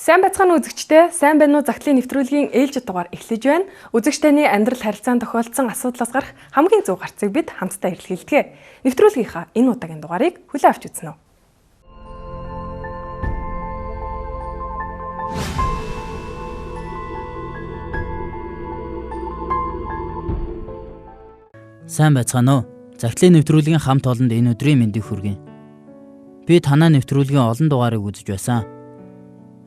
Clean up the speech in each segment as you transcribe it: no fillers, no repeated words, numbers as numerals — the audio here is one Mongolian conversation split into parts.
Сайн бацхан үзэгчдээ сайн байна уу загтлын нэвтрүүлгийн ээлжид дугаар эхлэж байна. Үзэгчдийн амьдрал харилцаанд тохиолдсон асуудлаас гарах хамгийн зөв гарцыг бид хамтдаа эрэлхийлдэг. Нэвтрүүлгийнхаа энэ удаагийн дугаарыг хүлээн авч үзнэ үү. Сайн байцгаана уу? Загтлын нэвтрүүлгийн хамт олонд энэ өдрийн мэндийг хүргэе. Би танай нэвтрүүлгийн олон дугаарыг үзэж байсан.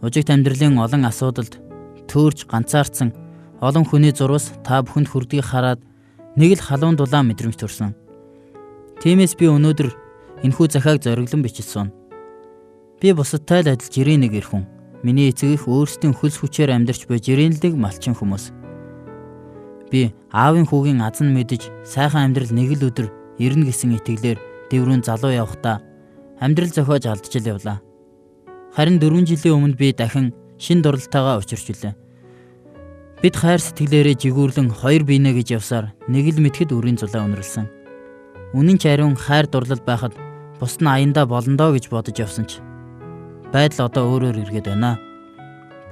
Ужигт амьдралын олон асуудалд төөрж ганцаардсан олон хүний зурвас та бүхэнд хүрдгийг хараад нэг л халуун дулаан мэдрэмж төрсөн. Тиймээс би өнөөдөр энэхүү захиаг зориглон бичсэн. Би бусадтай л адил жирийн нэг эр хүн. Миний эцэг их өөрсдийн хөлс хүчээр амьдарч буй жирийн л малчин хүмүүс. Би аавын хүүгийн азан мэдэж сайхан амьдрал нэг л өдөр ирнэ гэсэн итгэлээр дэврүүн залуу явхдаа амьдрал зохиож алдчихл явлаа. Харин 4 жилийн өмнө би дахин шин дурлалтайгаа учирч үлээ. Бид хайр сэтгэлээрээ жигүүрлэн хоёр биенэ гэж явсаар нэг л мэтгэд үрийн зулаа өнөрлсөн. Үнэн ч ариун хайр дурлал байхад бусд нь аяндаа болондоо гэж бодож явсан ч байдал одоо өөрөөр эргээд байна.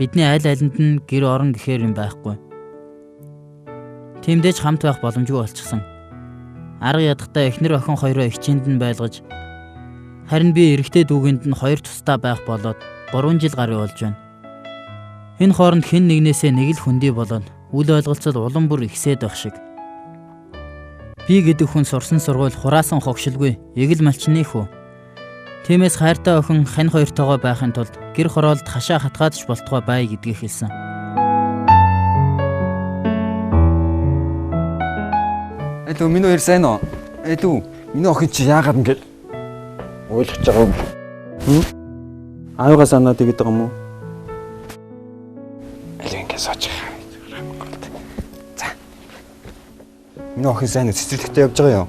Бидний аль алинд нь гэр орон гэхээр юм байхгүй. Тиймдээ ч хамт байх боломжгүй болчихсон. Арга ядахтаа эхнэр охин хоёроо эгчээнд нь байлгаж харин би эрэгтэй дүүгэнд нь хоёр тустай байх болоод 3 жил гарын болж байна. Энэ хооронд хэн нэгнээсээ нэг л хүндий болоод үл ойлголцол улам бүр ихсээд байх шиг. Би гэдэг хүн сурсан сургууль хураасан хогшилгүй эгэл малчны хүү. Тиймээс хайртай охин хань хоёртойгоо байхын тулд гэр хороолд хашаа хатгаад ч болтугай бай гэдгийг хэлсэн. Элүү минь хоёр сайн уу? Элүү миний охин чи яагаад ингэж ойлгож байгаа юм? Аавгаа санаад игээд байгаа юм уу? Элүү ингэж сууж байгаа. За. Миний охин сайн уу? Цэцэрлэгтээ явж байгаа юу?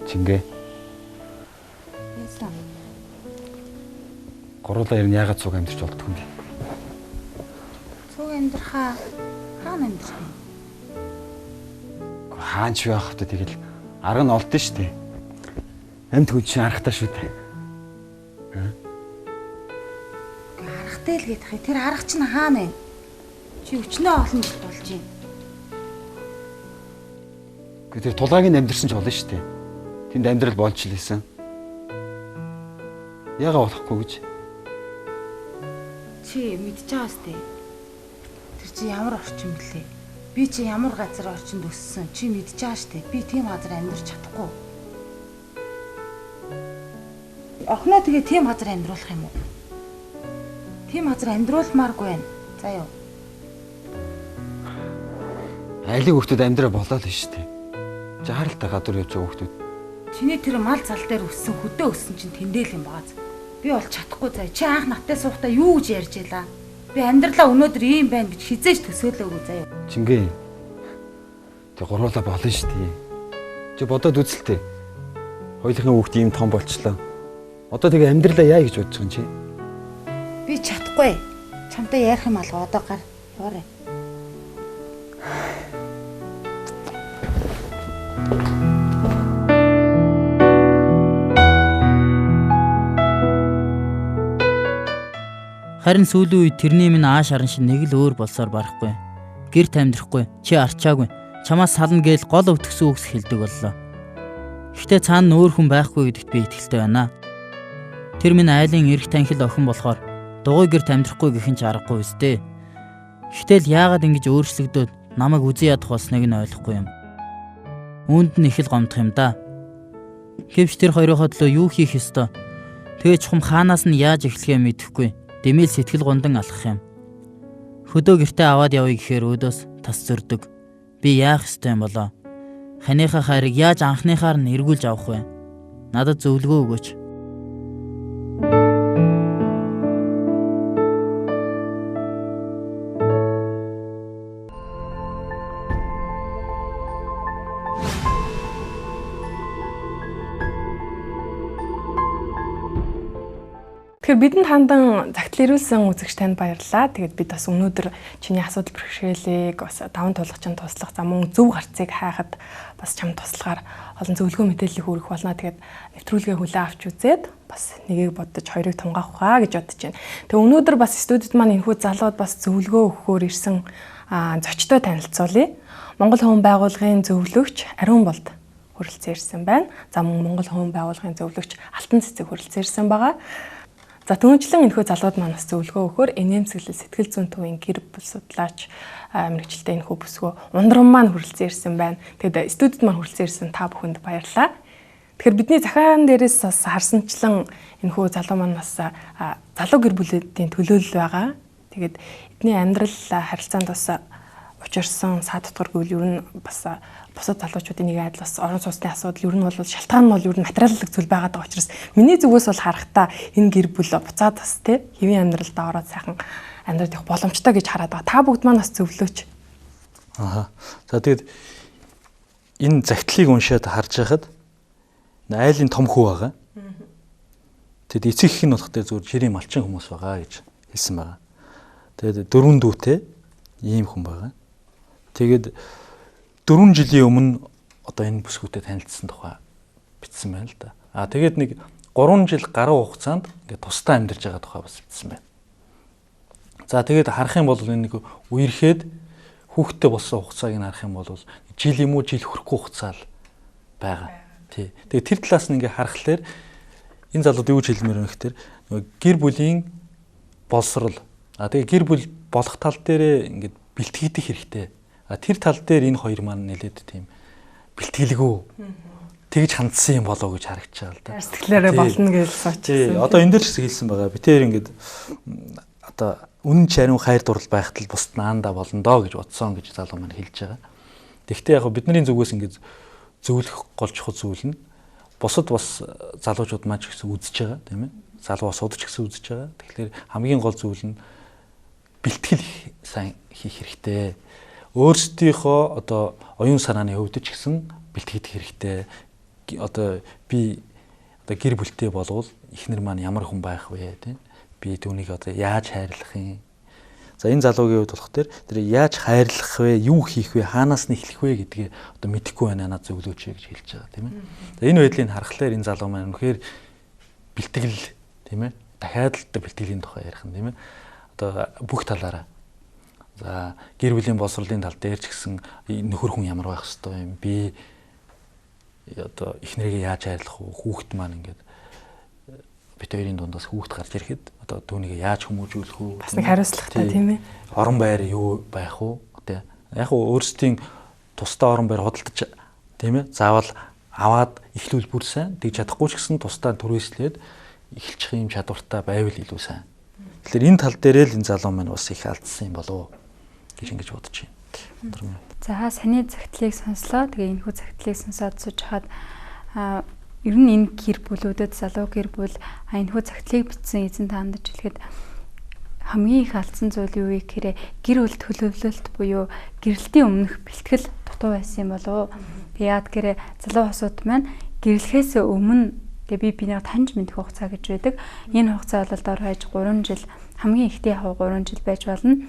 Чингээ. Яасан? Гурлаа ер нь яагаад цуг амьдч болдгоо юм бэ? Цуг амьдрахаа хаана амьдрах юм? Хаач байх вэ? Тэгэл арга нь олдсон шүү дээ. Амьд хүн чинь аргатай шүү дээ. Аргатай л гэдэг хэ. Тэр арга чинь хаана вэ? Чи өчнөө олон жил болж байна. Тэр тулгааг нь амьдэрсэн ч болно шүү дээ. Тэнд амьдрал болж л ийсэн. Яагаад болохгүй гэж? Чи мэдж байгаа сте. Тэр чи ямар орчин блэ? Би чи ямар газар орчинд өссөн? Чи мэдж байгаа штэ. Би тийм газар амьдарч чадахгүй. Охноо тэгээ тийм газар амьдруулах юм уу? Тийм газар амьдруулмааргүй байна. За юу. Айлын хүүхдүүд амьдраа болоо л штэ. Жааралтай гадуур явж байгаа хүүхдүүд. Чиний тэр мал зал дээр өссөн хөдөө өссөн чинь тэндэл юм бааз. Би бол чадахгүй заа. Чи анх наттай суухдаа юу гэж ярьж ялаа? Би амьдралаа өнөөдөр ийм байна гэж хизээж төсөөлөөгүй заа юу. Чингээ. Тэг гурлаа болно шүү дээ. Чи бодоод үзэлтэй. Хоёулынхын хүүхд ийм том болчлоо. Одоо тэгээ амьдралаа яа гэж бодож байгаа юм чи? Би чадахгүй. Чамтай ярих юм алга одоо гар. Яваарай. Харин сүүлийн үед тэрний минь ааш харан шиг нэг л өөр болсоор барахгүй. Гэрт амьдрахгүй, чи арчаагүй, чамаас сална гээл гол өвтгсөн үгс хэлдэг боллоо. Гэхдээ цаана өөр хүн байхгүй гэдэгт би итгэлтэй байна. Тэр минь айлын эрх танхил охин болохоор дугуй гэрт амьдрахгүй гэхин ч аргагүй үстэй. Гэхдээ л яагаад ингэж өөрчлөгдөөд намайг үзэн ядах болсныг нь ойлгохгүй юм. Үүнд нь их л гомдох юм да. Гэвч тэр хоёроо төлөө юу хийх ёстой? Тэгээ чухам хаанаас нь яаж эхлэхээ мэдэхгүй. Дэмэл сэтгэл гундан алхах юм. Хөдөө гэртээ аваад явъя гэхээр өөдөөс тас зөрдөг. Би яах ёстой юм болоо? Ханыхаа хайрыг яаж анхныхаар нь эргүүлж авах вэ? Надад зөвлөгөө өгөөч. Тэгэхээр бидэнд хандан загтал ирүүлсэн үзэгч танд баярлалаа. Тэгээд бид бас өнөөдөр чиний асуудал бэрхшээлийг бас даван туулгачин туслах мөн зөв гарцыг хайхад бас чамд туслагаар олон зөвлөгөө мэдээллийг хүргэх болно. Тэгээд нэвтрүүлгээ хүлээн авч үзээд бас нэгийг бодож хоёрыг тунгаах хаа гэж бодож байна. Тэгээд өнөөдөр бас студид маань энэхүү залууд бас зөвлөгөө өгөхөөр ирсэн зочдтой танилцуулъя. Монгол Хувийн Байгууллагын зөвлөгч Ариун Болд хүрэлцэн ирсэн байна. За мөн Монгол Хувийн Байгууллагын зөвлөгч Алтан Цэцэг хүрэлцэн ирсэн байгаа. За түүнчлэн энэхүү залууд маань бас зөвлөгөө өгөхөөр энэмсэглэл сэтгэл зүйн төвийн гэр бүл судлаач мэрэгчлээ энэхүү бүсгөө ундран маань хүрэлцэн ирсэн байна. Тэгээд студид маань хүрэлцэн ирсэн та бүхэнд баярлалаа. Тэгэхээр бидний захаан дээрээс бас харсанчлан энэхүү залуу маань бас залуу гэр бүлүүдийн төлөөлөл байгаа. Тэгээд эдний амьдрал харилцаанд бас учирсан саад дотгоргүй ер нь бас бусад залуучуудын нэг адил бас орон сууцны асуудал ер нь бол шалтгаан нь бол ер нь материаллык зүйл байгаад байгаа учраас миний зүгээс бол харахтаа энэ гэр бүл буцаад бас тий хэвийн амьдралдаа ороод сайхан амьдрах явах боломжтой гэж хараад байгаа. Та бүгд маань бас зөвлөөч. За тэгээд энэ загтлыг уншаад харж байхад айлын том хүү байгаа. Тэгэд эцэг их нь болохтой зүгээр жирийн малчин хүмүүс байгаа гэж хэлсэн байгаа. Тэгээд 4 дүүтэй ийм хүн байгаа. Тэгээд 4 жилийн өмнө одоо энэ бүсгүүтэй танилцсан тухай бичсэн байна л да. Тэгээд нэг 3 жил гаруй хугацаанд ингээд тусдаа амьдарч байгаа тухай бас бичсэн байна. За тэгээд харах юм бол энэ нэг үерхэд хүүхдтэй болсон хугацааг нь харах юм бол жил юм уу жил хүрэхгүй хугацаа л байгаа. Тий. Тэгээд тэр талаас нь ингээд харахаар энэ залууд юу гэж хэлмээр байна гэхээр гэр бүлийн боловсрол. Тэгээд гэр бүл болох тал дээр ингээд бэлтгэдэг хэрэгтэй. Тэр тал дээр энэ хоёр маань нэлээд тийм бэлтгэлгүй тэгж хандсан юм болоо гэж харагдчихаа л да. Сэтгэлээрээ болно гэж суучихсан. Одоо энэ дээр ч хэлсэн байгаа. Би тэр ингээд одоо үнэн чариун хайр дурлал байхад л бусд наандаа болно доо гэж бодсон гэж залуу маань хэлж байгаа. Тэгэхдээ яг бидний зүгээс ингээд зөвлөх гол чухал зүйл нь бусад бас залуучууд маань ч гэсэн үзэж байгаа тийм ээ. Залуу бас удаж гэсэн үзэж байгаа. Тэгэхээр хамгийн гол зүйл нь бэлтгэл сайн хийх хэрэгтэй. Өөрсдийнхөө одоо оюун санааны хөвдөж гэсэн бэлтгэх хэрэгтэй. Одоо би одоо гэр бүлтэй болвол эхнэр маань ямар хүн байх вэ тийм. Би түүнийг одоо яаж хайрлах юм. За энэ залуугийн хувьд болох тэр яаж хайрлах вэ, юу хийх вэ, хаанаас нь эхлэх вэ гэдгийг одоо мэдэхгүй байна надад зөвлөөч гэж хэлж байгаа тийм ээ. За энэ байдлыг харахаар энэ залуу маань үнэхээр бэлтгэл тийм ээ. Дахиад л бэлтгэлийн тухай ярих нь тийм ээ. Одоо бүх талаараа. За гэр бүлийн боловсролын тал дээр ч гэсэн нөхөр хүн ямар байх ёстой юм. Би одоо эхнэрийгээ яаж хайрлах вэ? Хүүхэд маань ингээд бит хоёрын дундаас хүүхэд гарч ирэхэд одоо түүнийг яаж хүмүүжүүлэх вэ? Бас нэг хариуцлагатай тийм ээ. Орон байр юу байх вэ? Тэ. Яг нь өөрсдийн тусдаа орон байр худалдаж тийм ээ. Заавал аваад эхлүүл бүр сайн. Тэгж чадахгүй ч гэсэн тусдаа түрээслээд эхэлчих юм чадвартай байвал илүү сайн. Тэгэхээр энэ тал дээр л энэ залуу маань бас их алдсан юм болов уу гэж ингэж бодож байна. За саний загтлыг сонслоо. Тэгээ энэхүү загтлыг сонсоод сууж хаад ер нь энэ гэр бүлүүдэд залуу гэр бүл энэхүү загтлыг бичсэн эзэн таандаж хэлэхэд хамгийн их алдсан зүйл юу вэ гэхээр гэр бүл төлөвлөлт буюу гэрэлтийн өмнөх бэлтгэл дутуу байсан юм болов уу? Яад гэхээр залуу хосууд маань гэрлэхээс өмнө би бинийг таньж мэдэх хугацаа гэж байдаг. Энэ хугацаа бол дор хаяж 3 жил хамгийн ихтэй яг 3 жил байж болно.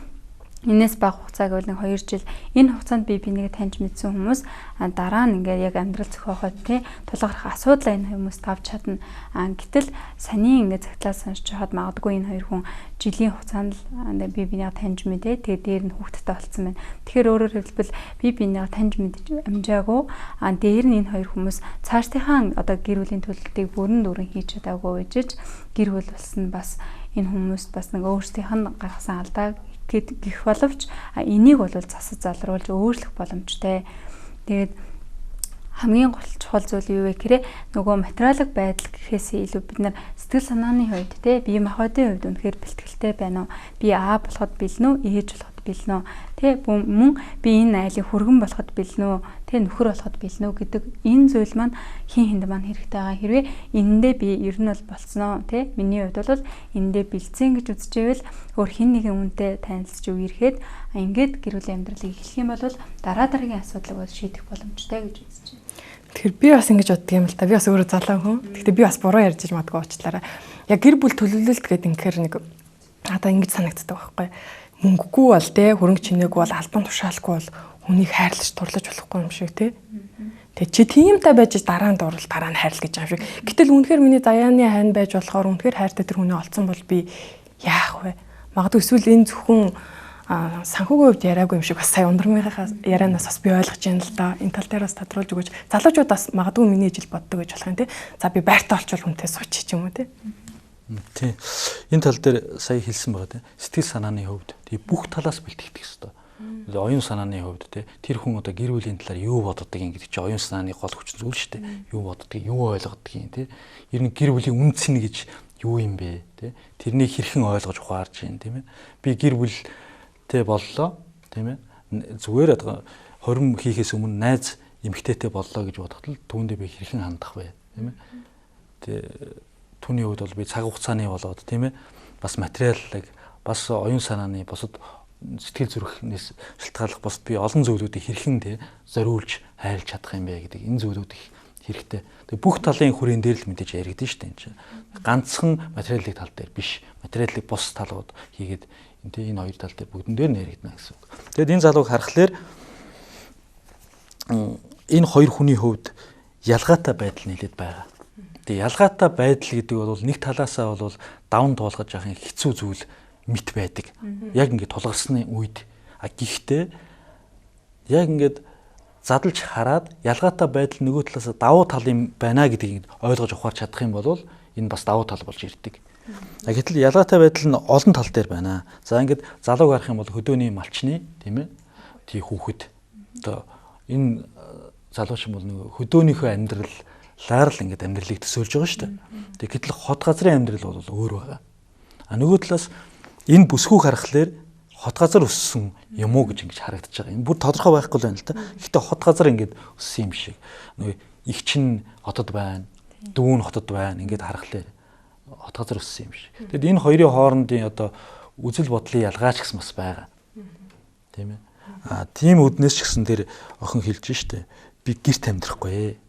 Энээс бага хугацааг бол 2 жил. Энэ хугацаанд би бинийг таньж мэдсэн хүмүүс дараа нь ингээд яг амьдрал зохиоход тий тулгарх асуудал энэ хүмүүс тавьж чадна. Гэтэл саний ингээд цагтлаа сонсч хаад магадгүй энэ хоёр хүн жилийн хугацаанд л би бинийг таньж мэдээ. Тэгээ дээр нь хүүхэдтэй болцсон байна. Тэгэхээр өөрөөр хэлбэл би бинийг таньж мэдж амжаагүй. Дээр нь энэ хоёр хүмүүс цаашдынхаа одоо гэр бүлийн төлөлтийг бүрэн дүүрэн хийж чадаагүй үжиж гэр бүл болсон бас энэ хүмүүс бас нэг өөрсдийнх нь гаргасан алдаа гэх боловч энийг бол засаж залруулж өөрчлөх боломжтой. Тэгээд хамгийн гол чухал зүйл юу вэ гэхээр нөгөө материалын байдал гэхээс илүү бид нар сэтгэл санааны хувьд те бие махбодын хувьд үнэхээр бэлтгэлтэй байна уу? Би А болоход бэлнэ үү? Ээж болоход бэлнэ үү? Тэ мөн би энэ айлыг хүргэн болоход бэлнэ үү? Тэ нөхөр болоход бэлнэ үү гэдэг энэ зүйл маань хин хинд маань хэрэгтэй байгаа. Хэрвээ энэндээ би ер нь бол болцсноо тэ миний хувьд бол энэндээ бэлдсэн гэж үзчихвэл өөр хин нэгэн үнтэй танилцж үерхэд ингээд гэр бүлийн амьдралыг эхлэх юм бол дараа дараагийн асуудлыг бол шийдэх боломжтой гэж үзэж байна. Тэгэхээр би бас ингэж боддөг юм л та. Би бас өөрөө залуу хүн. Гэхдээ би бас буруу ярьж магадгүй уучлаарай. яг гэр бүл төлөвлөлт гэдэг инхээр нэг одоо ингэж санагддаг байхгүй. Мөнгөгүй бол те хөрөнгө чимээгүй бол албан тушаалгүй бол хүнийг хайрлаж турлаж болохгүй юм шиг те. Тэг чи тиймтэй байж дараа нь дуурал дараа нь хайрл гэж юм шиг. Гэтэл үнэхээр миний заяаны хань байж болохоор үнэхээр хайртай тэр хүнээ олцсон бол би яах вэ? Магадгүй эсвэл энэ зөвхөн санхүүгийн хувьд яриаггүй юм шиг бас сая ундрмынхаа ярианаас бас би ойлгож байна л да. Энэ тал дээр бас тодруулж өгөөч. Залуучууд бас магадгүй миний ижил боддог гэж болох юм те. За би байртаа олчвол хүнтэй суучих ч юм уу те. Тийм. Энэ тал дээр сая хэлсэн байгаа тийм. Сэтгэл санааны хувьд тийм бүх талаас бэлтгэх хэрэгтэй. Оюун санааны хувьд тийм. Тэр хүн одоо гэр бүлийн талаар юу боддог юм гэдэг чинь оюун санааны гол хүчин зүйл шүү дээ. Юу боддог, юу ойлгодог юм тийм. Ер нь гэр бүлийн үнц нь гэж юу юм бэ тийм. Тэрнийг хэрхэн ойлгож ухаарч юм тийм ээ. Би гэр бүлтэй боллоо тийм ээ. Зүгээр одоо хорим хийхээс өмнө найз эмэгтэйтэй боллоо гэж бодоход л түүндээ би хэрхэн хандах вэ тийм ээ. Тэгээ түүний хувьд бол би цаг хугацааны болоод тийм ээ бас материаллыг бас оюун санааны бусад сэтгэл зүрхнээс шалтгааллах бусад би олон зүйлүүдийг хэрхэн тий зориулж хайрлж чадах юм бэ гэдэг энэ зүйлүүд их хэрэгтэй. Тэгээ бүх талын хүрээнд дээр л мэдээж яригдэн шүү дээ энэ чинь. Ганцхан материалын тал дээр биш материалын бус талууд хийгээд энэ хоёр тал дээр бүгдэн дээр яригдана гэсэн үг. Тэгэд энэ залууг харахаар энэ хоёр хүний хувьд ялгаатай байдал нэлээд байгаа. Тэгээ ялгаатай байдал гэдэг бол нэг талаасаа бол давн туулгаж явах хэцүү зүйл мэт байдаг. Яг ингээд тулгарсны үед гэхдээ яг ингээд задлж хараад ялгаатай байдал нөгөө талаасаа давуу тал юм байна гэдгийг ойлгож ухаарч чадах юм бол энэ бас давуу тал болж ирдэг. Гэтэл ялгаатай байдал нь олон тал дээр байна. За ингээд залууг харах юм бол хөдөөний малчны тийм ээ тий хүүхэд одоо энэ залууч юм бол нөгөө хөдөөнийхөө амьдрал лаар л ингээд амьдралыг төсөөлж байгаа шүү дээ. Тэгээ гэтэл хот газрын амьдрал бол өөр байгаа. Нөгөө талаас энэ бүсгүйг харахаар хот газар өссөн юм уу гэж ингэж харагдаж байгаа. Энэ бүр тодорхой байхгүй л байна л та. Гэхдээ хот газар ингээд өссөн юм шиг. Нөгөө их чинь хотод байна, дүү нь хотод байна. Ингээд харахаар хот газар өссөн юм шиг. Тэгэд энэ хоёрын хоорондын одоо үзэл бодлын ялгаач гэсэн бас байгаа. Тийм ээ. Тийм үднээс ч гэсэн тэр охин хэлж штэ. Би гэрт амьдрахгүй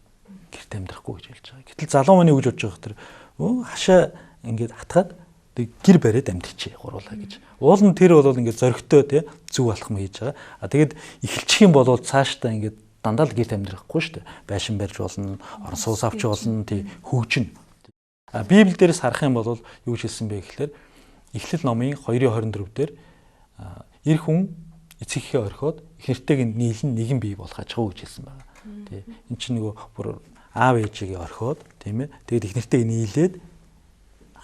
гэрт амьдрахгүй гэж хэлж байгаа. Гэтэл залуу маань юу гэж бодож байгаа хэрэг хашаа ингээд хатгаад гэр бариад амьдчихъя гуруулаа гэж. Уул нь тэр бол ингээд зөрөгтэй тий зүг алхам хийж байгаа. Тэгэд эхэлчих юм бол цаашдаа ингээд дандаа л гэрт амьдрахгүй шүү дээ. Байшин барьж болно, орон сууц авч болно тий хөгжин. Библиэл дээрээс харах юм бол юу хэлсэн бэ гэхээр Эхлэл номын 2:24 дээр эр хүн эцэгийнхээ орхиод их нэртэйг нийлэн нэгэн бий болох ачгаа гэж хэлсэн байна. Тий эн чинь нөгөө бүр аав ээжигээ орхиод тийм ээ. Тэгээд их нэртэйг нийлээд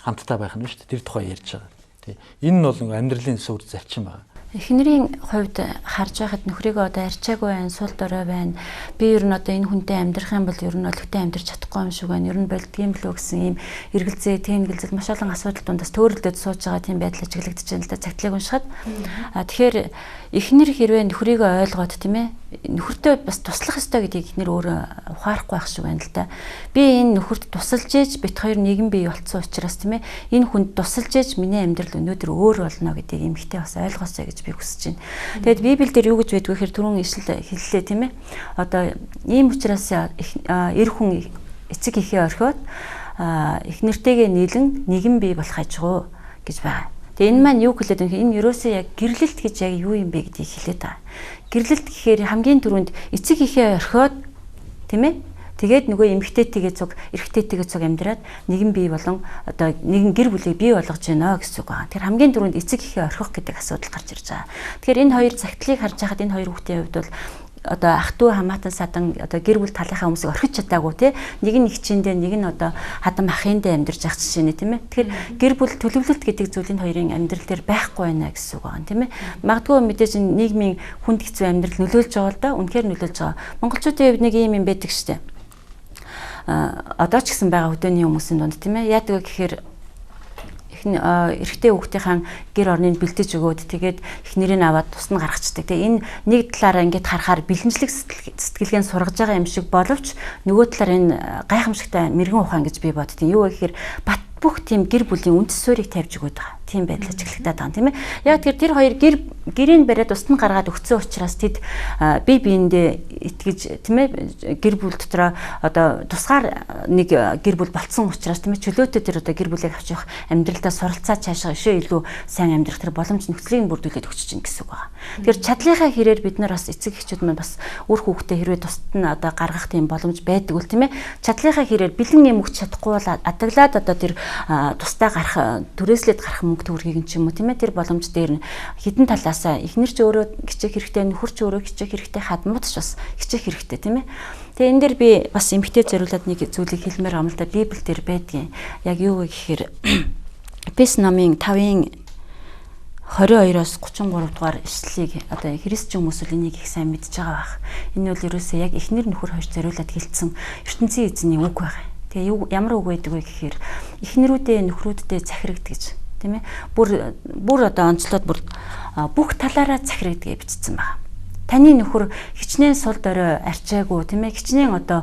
хамтдаа байх нь шүү дээ. Тэр тухай ярьж байгаа. Тий энэ нь бол нөгөө амьдралын сүр зарчим байна. Эхнэрийн хувьд харж байхад нөхрийгөө одоо арчаагүй байна, сул дорой байна. Би ер нь одоо энэ хүнтэй амьдрах юм бол ер нь өлегтэй амьдрч чадахгүй юм шиг байна. Ер нь болдгийм лөө гэсэн ийм эргэлзээ, тэнгэлзэл маш олон асуудал дундаас төөрөлдөд сууж байгаа тийм байдал ажиглагдаж байна л да цагтлыг уншихад. Тэгэхээр эхнэр хэрвээ нөхрийгөө ойлгоод тийм ээ нөхөртөө бас туслах ёстой гэдгийг эхнэр өөрөө ухаарахгүй байх шиг байна л да. Би энэ нөхөрт тусалж ээж бит хоёр нэгэн бий болцсон учраас тийм ээ энэ хүнд тусалж ээж миний амьдрал өнөөдөр өөр болно гэдгийг эмэгтэй бас ойлгоосэй гэж би хүсэж байна. Тэгэд Библиэл дээр юу гэж байдг вэ гэхээр түрүүн ишлэл хэллээ тийм ээ. Одоо ийм учраас эр хүн эцэг эхээ орхиод эхнэртэйгээ нийлэн нэгэн бий болох ажгүй гэж байна. Тэгээ энэ маань юу хэлээд байна? Энэ ерөөсөө яг гэрлэлт гэж яг юу юм бэ гэдгийг хэлээд байгаа. Гэрлэлт гэхээр хамгийн түрүүнд эцэг эхээ орхиод тийм ээ. Тэгээд нөгөө эмэгтэйтэйгээ цуг, эрэгтэйтэйгээ цуг амьдраад нэгэн бий болон одоо нэгэн гэр бүлийг бий болгож байна гэсэн үг байна. Тэр хамгийн түрүүнд эцэг эхээ орхих гэдэг асуудал гарч ирж байгаа. Тэгэхээр энэ хоёр цагтлыг харж байхад энэ хоёр хүүхдийн хувьд бол одоо ах トゥ хамаатан садан одоо гэр бүл талынхаа хүмүүсийг орхиж чадаагүй тий нэг нь хичээндээ нэг нь одоо хадам ахындээ амьдарч явах жишээ нэ тийм ээ. Тэгэхээр гэр бүл төлөвлөлт гэдэг зүйлийн хоёрын амьдрал дээр байхгүй байна гэсэн үг байна тийм ээ. Магадгүй мэдээж нийгмийн хүнд хэцүү амьдрал нөлөөлж байгаа л да үнэхээр нөлөөлж байгаа. Монголчуудын хувьд нэг юм байдаг штэ. Одоо ч гэсэн байгаа хөдөөний хүмүүсийн дунд тийм ээ. Яадаг вэ гэхээр эрэгтэй хүүхдийн гэр орныг бэлдэж өгөөд тэгээд эхнэрийг аваад тусна гаргацдаг. Тэгээ энэ нэг талаараа ингээд харахаар бэлэнчлэг сэтгэлгээн сургаж байгаа юм шиг боловч нөгөө талаар энэ гайхамшигтай мэрэгэн ухаан гэж би боддیں۔ Юу вэ гэхээр бат бүх тийм гэр бүлийн үндэс суурийг тавьж өгöd байгаа. тийм байдлаар чиглэгдээд байгаа юм тийм ээ. Яг тэр хоёр гэрийн бариад устд нь гаргаад өгсөн учраас тэд бие биендээ итгэж тийм ээ гэр бүл дотроо одоо тусгаар нэг гэр бүл болцсон учраас тийм ээ чөлөөтэй тэр одоо гэр бүлийг авч явах амьдралдаа суралцаа цаашаа ишээ илүү сайн амьдрах тэр боломж нөхцөлийг бүрдүүлээд өгч чинь гэсэн үг байна. Тэгэхээр чадлынхаа хэрээр бид нар бас эцэг эхчүүд маань бас үр хүүхдээ хэрвээ тусад нь одоо гаргах тийм боломж байдаг үл тийм ээ чадлынхаа хэрээр бэлэн юм өгч чадахгүй бол адаглаад одоо тэр тусдаа гарах түрээслээд гарах мөнгө төгрөгийг ч юм уу тийм ээ тэр боломж дээр нь хідэн талаасаа эхнэр ч өөрөө хичээх хэрэгтэй нөхөр ч өөрөө хичээх хэрэгтэй хадмууд ч бас хичээх хэрэгтэй тийм ээ. Тэгээ энэ дээр би бас эмгтээ зориулаад нэг зүйлийг хэлмээр юм л да Библиэл дээр байдгийн. Яг юу вэ гэхээр Эфес номын 5-ын 22-оос 33 дугаар ишлэлийг одоо христчин хүмүүс л энийг их сайн мэдж байгаа бах. Энэ бол ерөөсөө яг эхнэр нөхөр хоёр зориулаад хэлсэн ертөнцийн эзний үг байгаа. Тэгээ ямар үг байдаг вэ гэхээр эхнэрүүдээ нөхрүүддээ захирагд гэж тийм ээ. Бүр одоо онцлоод бүх талаараа захирагдгээ бичсэн байна. Таны нөхөр хичнээн сул дорой арчаагүй тийм ээ хичнээн одоо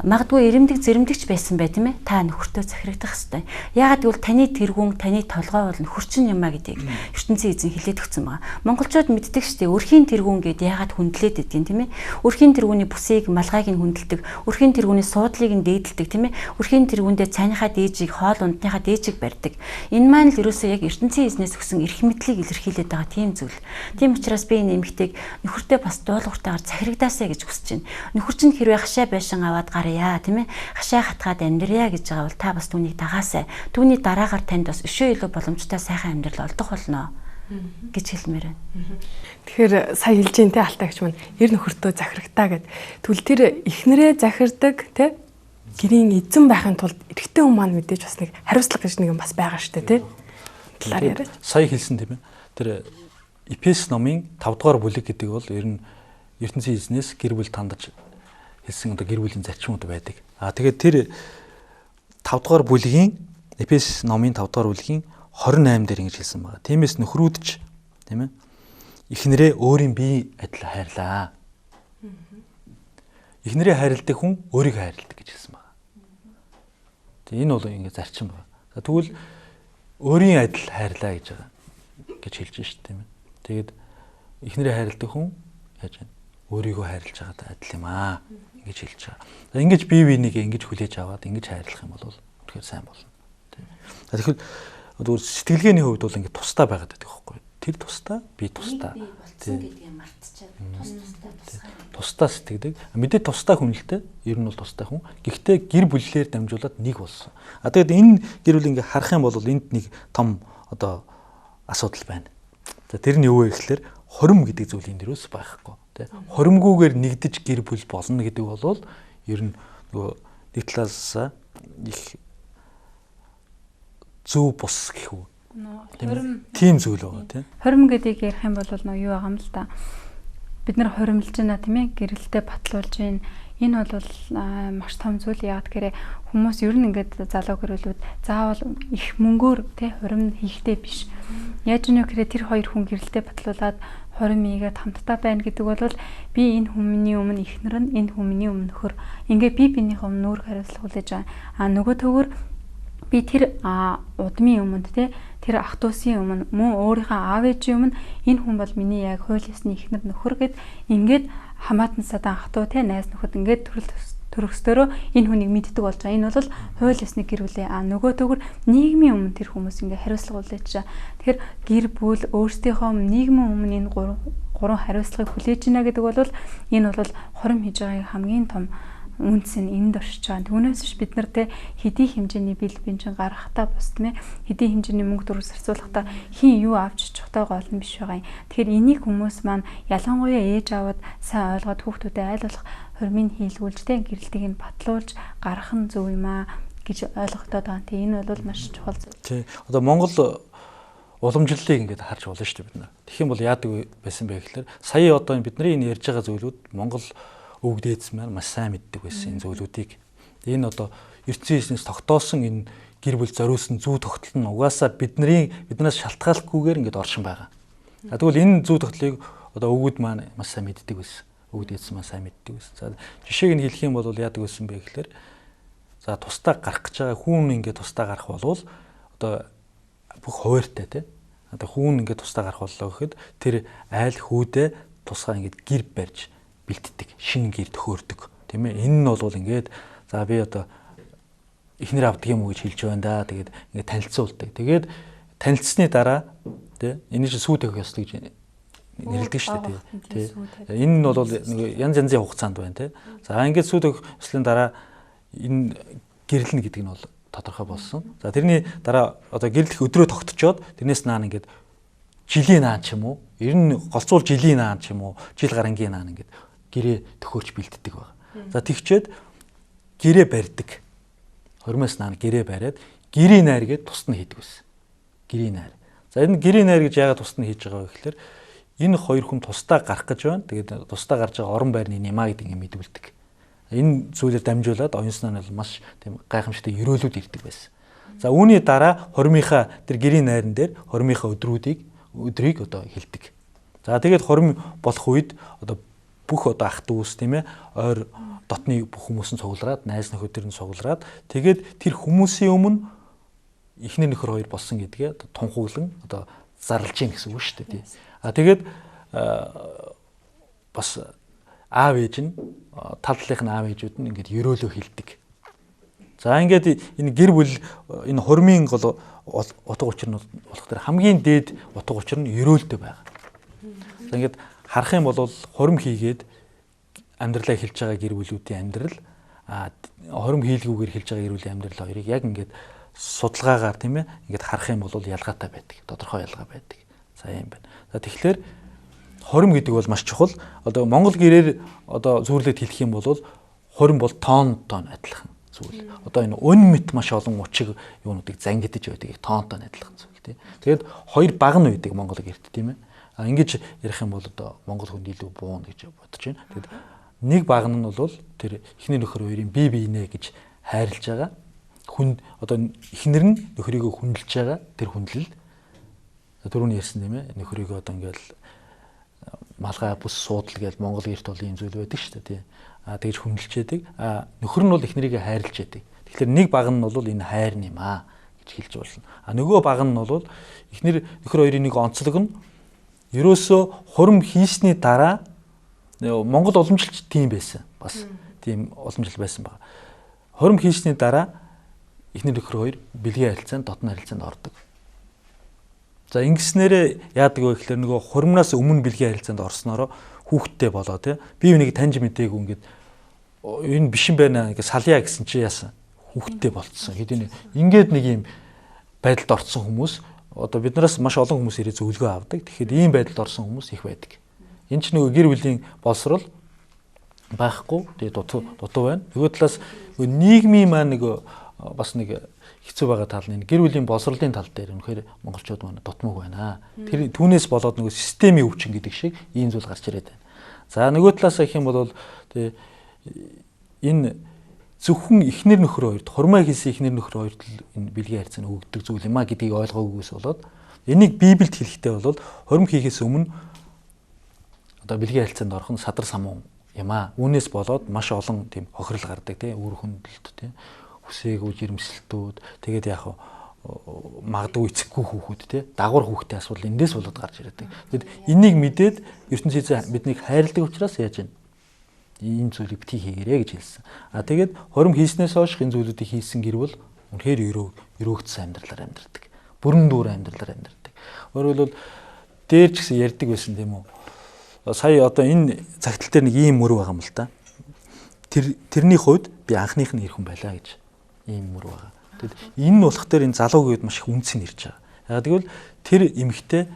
магадгүй ирэмдэг зэрэмдэгч байсан бай тийм ээ та нөхөртөө захирагдах хэрэгтэй. Яагаад гэвэл таны тэргүүн таны толгой бол нөхөрчин юм а гэдгийг ертөнцийн эзэн хэлээд өгсөн байгаа. Монголчууд мэддэг штеп өрхийн тэргүүн гэд яагаад хүндлээд байдгийг тийм ээ. Өрхийн тэргүүний бүсийг малгайг нь хүндэлдэг, өрхийн тэргүүний суудлыг нь дээдэлдэг тийм ээ. Өрхийн тэргүүндээ цайныхаа дээжийг хоол ундныхаа дээжийг барьдаг. Энэ маань л ерөөсөө яг ертөнцийн эзнээс өгсөн эрх мэдлийг илэрхийлээд байгаа тийм зүйл. Тийм учраас би энэ эмэгтэйг нөхөр бас дуулууртайгаар захирагдаасаа гэж хүсэж байна. Нөхөр чинь хэрвээ хашаа байшин аваад гарья тийм ээ. Хашаа хатгаад амьдрья гэж байгаа бол та бас түүнийг дагаасай. Түүний дараагаар танд бас өшөө илүү боломжтой сайхан амьдрал олдох болно гэж хэлмээр байна. Тэгэхээр сая хэлж дээ алтайгч маань эр нөхөртөө захирагдаа гэд. Тэгвэл тэр эхнэрээ захирдаг те гэрийн эзэн байхын тулд эрэгтэй хүн маань мэдээж бас нэг хариуцлага гэж нэг юм бас байгаа шүү дээ те. Талаар яриа. Сая хэлсэн тийм ээ. Тэр Эфес номын 5 дугаар бүлэг гэдэг бол ер нь ертөнцийн эзнээс гэр бүл тандаж хэлсэн одоо гэр бүлийн зарчмууд байдаг. Тэгээд тэр 5 дугаар бүлгийн Эфес номын 5 дугаар бүлгийн 28 дээр ингэж хэлсэн байна. Тиймээс нөхрүүд ч тийм ээ эхнэрээ өөрийн бие адил хайрлаа. Эхнэрээ хайрладаг хүн өөрийгөө хайрладаг гэж хэлсэн байна. Тэгээ энэ бол ингэ зарчим байна. Тэгвэл өөрийн адил хайрлаа гэж байгаа гэж хэлж байна шүү дээ тийм ээ. Тэгээд эхнэрээ хайрладаг хүн яаж вэ? Өөрийгөө хайрлаж байгаатай адил юм аа ингэж хэлж байгаа. Ингэж бие биенийг ингэж хүлээж аваад ингэж хайрлах юм бол үнэхээр сайн болно. Тэгэхээр зөвхөн сэтгэлгээний хувьд бол ингэ тустай байгаад байдаг байхгүй юу? Тэр тустай, би тустай. Болцсон гэдгийг мартчихад тустай сэтгэдэг. Мэдээ тустай хүн л дээ. Ер нь бол тустай хүн. Гэхдээ гэр бүлээр дамжуулаад нэг болсон. Тэгээд энэ гэр бүл ингэ харах юм бол энд нэг том одоо асуудал байна. За тэр нь юу вэ гэхээр хорим гэдэг зүйл энэ дээрээс байхгүй тий. Хоримгүйгээр нэгдэж гэр бүл болно гэдэг бол ер нь нөгөө нэг талаас их зөв бус гэх үү. Тийм зүйл байгаа тий. Хорим гэдгийг ярих юм бол нөгөө юу байгаа юм л да. Бид нар хоримлж байна тийм ээ гэрэлтэй батлуулж байна. Энэ бол маш том зүйл. Яг тэгэхээр хүмүүс ер нь ингээд залуу гэрэлүүд заавал их мөнгөөр тий хорим хийхтэй биш. Яаж нэ гэхээр тэр хоёр хүн гэрэлтэй батлуулаад хорим ийгээд хамтдаа байна гэдэг бол би энэ хүмүүний өмнө эхнэр нь энэ хүмүүний өмнө нөхөр ингээ би бинийхээ өмнө нүүр хариуцлага хүлээж байгаа. Нөгөө төгөр би тэр удмын өмнө тий тэр ах дүүсийн өмнө мөн өөрийнхөө аав ээжийн өмнө энэ хүн бол миний яг хууль ёсны эхнэр нөхөр гэд ингээд хамаатан садан ах дүү тий найз нөхөд ингээд төрөхсдөрөө энэ хүнийг мэддэг болж байгаа. Энэ бол хууль ёсны гэр бүлийн нөгөө төгөр нийгмийн өмнө тэр хүмүүс ингээ хариуцлага хүлээж байгаа. Тэгэхээр гэр бүл өөрсдийнхөө нийгмийн өмнө энэ гурван хариуцлагыг хүлээж байна гэдэг бол энэ бол хорим хийж байгаа хамгийн том үндэс нь энд оршиж байгаа. Түүнээс биш бид нар те хэдийн хэмжээний бил бенчин гаргахтаа бус тийм ээ хэдийн хэмжээний мөнгө төрөс зарцуулахдаа хин юу авч чухтай гол нь биш байгаа юм. Тэгэхээр энийг хүмүүс маань ялангуяа ээж аваад сайн ойлгоод хүүхдүүдэд айл болох хормын хийлгүүлж те гэрэлтийг нь батлуулж гаргах нь зөв юм аа гэж ойлгогдоод байгаа. Тэгээ энэ бол маш чухал зүйл. Тий. Одоо Монгол уламжлалыг ингээд харж болно шүү дээ бид нар. Тэгэх юм бол яадаг байсан бэ гэхээр сая одоо бидний энэ ярьж байгаа зүйлүүд Монгол өвөг дээдс маань маш сайн мэддэг байсан энэ зүйлүүдийг. Энэ одоо ертөнцийн эзнээс тогтоосон энэ гэр бүл зориулсан зүй тогтол нь угаасаа биднээс шалтгааллахгүйгээр ингээд оршин байгаа. Тэгвэл энэ зүй тогтолыг одоо өвгүүд маань маш сайн мэддэг байсан. Өвөг дээдс маань сайн мэддэг байсан. За жишээг нь хэлэх юм бол яадаг байсан бэ гэхээр за тусдаа гарах гэж байгаа хүн ингээд тусдаа гарах болвол одоо бүх хуваартай тий. Одоо хүүн ингээд тусдаа гарах боллоо гэхэд тэр айл хүүдээ тусгаа ингээд гэр барьж бэлтдэг, шинэ гэр төхөөрдөг тийм ээ. Энэ нь бол ингээд за би одоо эхнэр авдаг юм уу гэж хэлж байна да. Тэгээд ингээд танилцуулдаг. Тэгээд танилцсны дараа тий энэ чинь сүү төхөх ёслог гэж нэрлэдэг шүү дээ тий. Энэ нь бол нэг янз янзын хугацаанд байна тий. За ингээд сүү төхөх ёслын дараа энэ гэрлэн гэдэг нь бол тодорхой болсон. За тэрний дараа одоо гэрлэх өдрөө тогтцоод тэрнээс наан ингээд жилийн наан ч юм уу, ер нь голцуул жилийн наан ч юм уу, жил гарангийн наан ингээд гэрээ төхөөрч бэлддэг байна. За тэгчээд гэрээ барьдаг. Хормоос наан гэрээ бариад гэрийн найр гээд тусад нь хийдэг байсан. Гэрийн найр. За энэ гэрийн найр гэж яагаад тусад нь хийж байгаа вэ гэхээр энэ хоёр хүн тусдаа гарах гэж байна. Тэгээд тусдаа гарч байгаа орон байрны нямаа гэдэг юм мэдүүлдэг. Энэ зүйлээр дамжуулаад оюун санаа нь маш тийм гайхамшигтай өрөөлүүд ирдэг байсан. За үүний дараа хормынхаа тэр гэрийн найран дээр хормынхаа өдрийг одоо хэлдэг. За тэгээд хорм болох үед одоо бүх одоо ах дүүс тийм ээ ойр дотны бүх хүмүүс нь цуглараад найз нөхөдөр нь цуглараад тэгээд тэр хүмүүсийн өмнө эхнэр нөхөр хоёр болсон гэдгээ тунхаглан одоо зарлж гин гэсэн үг шүү дээ. Тэгээд бас аав ээж нь тал талынх нь аав ээжүүд нь ингээд өрөөлөө хэлдэг. За ингээд энэ гэр бүл энэ хормын гол утга учир нь болохоор хамгийн дээд утга учир нь өрөөлтэй байгаа. За ингээд харах юм бол хорм хийгээд амьдралаа эхэлж байгаа гэр бүлүүдийн амьдрал хорм хийлгүүгээр эхэлж байгаа гэр бүлийн амьдрал хоёрыг яг ингээд судалгаагаар тийм ээ ингээд харах юм бол ялгаатай байдаг. Тодорхой ялгаа байдаг. За юм байна. За тэгэхээр хорм гэдэг бол маш чухал. Одоо монгол гэрээр одоо зүйрлээд хэлэх юм бол хорм бол тоон адилхан зүйл. Одоо энэ өн мэт маш олон учиг юунуудыг зангидж байдаг тоонтой адилхан зүйл тийм. Тэгээд хоёр баг нь байдаг монгол гэрт тийм ээ. Ингэж ярих юм бол одоо монгол хүн илүү буун гэж бодож байна. Тэгээд нэг баг нь бол тэр эхнэр нөхөр хоёрын бие биенээ гэж хайрлаж байгаа. Хүн одоо эхнэр нь нөхрийгөө хүндэлж байгаа тэр хүндлэл. Түрүүний ярьсан тийм ээ. Нөхрийгөө одоо ингээл малгай бүс суудал гэж монгол гэрт бол ийм зүйл байдаг шүү дээ тий. Тэгж хүндэлчээдэг. Нөхөр нь бол эхнэрийгээ хайрлж яадаг. Тэгэхээр нэг баг нь бол энэ хайр юм гэж хэлж болно. Нөгөө баг нь бол эхнэр нөхөр хоёрын нэг онцлог нь ерөөсөө хурим хийсний дараа монгол уламжлалч тийм байсан. Бас тийм уламжлал байсан байна. Хурим хийсний дараа эхнэр нөхөр хоёр бэлгийн харилцаанд дотны харилцаанд ордог. За ингэснээрээ яадаг вэ гэхээр нөгөө хурмнаас өмнө бэлгийн харилцаанд орсноороо хүүхдтэй болоо тий. Би үнийг таньж мэдээгүй ингээд энэ биш юм байна гэж салъя гэсэн чи яасан хүүхдтэй болцсон. Хэдийн ингээд нэг юм байдалд орсон хүмүүс одоо биднээс маш олон хүмүүс ирээ зөвлөгөө авдаг. Тэгэхээр ийм байдалд орсон хүмүүс их байдаг. Энэ ч нөгөө гэр бүлийн боловсрол байхгүй тэгээ дутуу байна. Нөгөө талаас нийгмийн маань нөгөө бас нэг хэцүү байгаа тал нь гэр бүлийн боловсролын тал дээр үнэхээр монголчууд маань дутмаг байна. Тэр түүнээс болоод нөгөө системийн өвчин гэдэг шиг ийм зүйл гарч ирээд байна. За нөгөө талаас гэх юм бол энэ зөвхөн эхнэр нөхөр хоёрт хурмаа хийсэн эхнэр нөхөр хоёрт энэ бэлгийн харьцааны өгдөг зүйл юм а гэдгийг ойлгоогүйгээс болоод энийг Библиэд хэлэхдээ бол хурим хийхээс өмнө одоо бэлгийн харьцаанд орох нь садар самун юм а. Үүнээс болоод маш олон тийм хохирол гардаг тийм үр хөндлөлт тийм хүсээгүй жирэмслэлтүүд тэгээд яг магадгүй эцэггүй хүүхэд тий дагвар хүүхдээ асуудал эндээс болоод гарч ирдэг. Тэгэд энийг мэдээд ертөнцийн биднийг хайрладаг учраас яаж вэ? Ийм зүйлийг битгий хийгээрэй гэж хэлсэн. Тэгээд хорим хийснээс хойш энэ зүйлүүдийг хийсэн гэр бол үнэхээр өрөөгдсөн амьдралаар амьдардаг. Бүрэн дүүр амьдралаар амьдардаг. Өөрөөр хэлбэл дээр ч гэсэн ярьдаг байсан тийм үү? Сая одоо энэ цагтл дээр нэг ийм мөр байгаа юм л та. Тэрний хувьд би анхных нь ирхэн байлаа гэж ийм мөр байгаа. Тэгэд энэ нь болох дээр энэ залуугийн үед маш их үнцэн ирж байгаа. Яг тэгвэл тэр эмэгтэй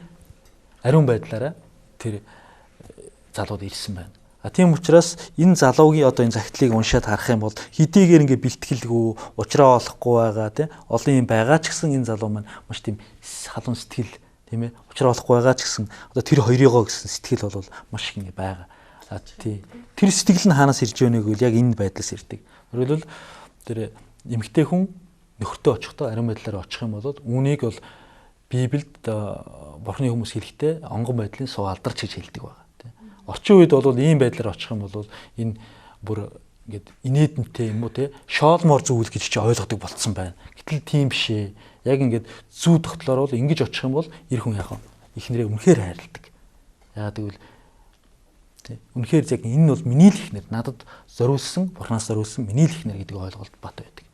ариун байдлаараа тэр залууд ирсэн байна. Тийм учраас энэ залуугийн одоо энэ загтлыг уншаад харах юм бол хэдийгээр ингээ бэлтгэлгүй, уучраа олохгүй байгаа тийм олон юм байгаа ч гэсэн энэ залуу маань маш тийм халуун сэтгэл тийм ээ уучраа олохгүй байгаа ч гэсэн одоо тэр хоёрыгоо гэсэн сэтгэл бол маш их ингээ байгаа. Тийм. Тэр сэтгэл нь хаанаас ирж байгааг бол яг энэ байдлаас ирдэг. Өөрөлдөл тэр эмэгтэй хүн нөхөртөө очихдоо ариун байдлаар очих юм бол үүнийг бол Библиэд Бурхны хүмүүс хэлэхдээ онгон байдлын суу алдарч гэж хэлдэг байна. Орчин үед бол ийм байдлаар очих юм бол энэ бүр ингээд инээдэнтэй юм уу те шоолмоор зүйл гэж чи ойлгодог болцсон байна. Гэтэл тийм биш ээ. Яг ингээд зүү тогтлоор бол ингэж очих юм бол эр хүн яг ихнэрээ үнэхээр хайрладаг. Яагаад гэвэл үнэхээр яг энэ нь бол миний л ихнэр, надад зориулсан, бурхнаас зориулсан миний л ихнэр гэдэг ойлголт бат байдаг.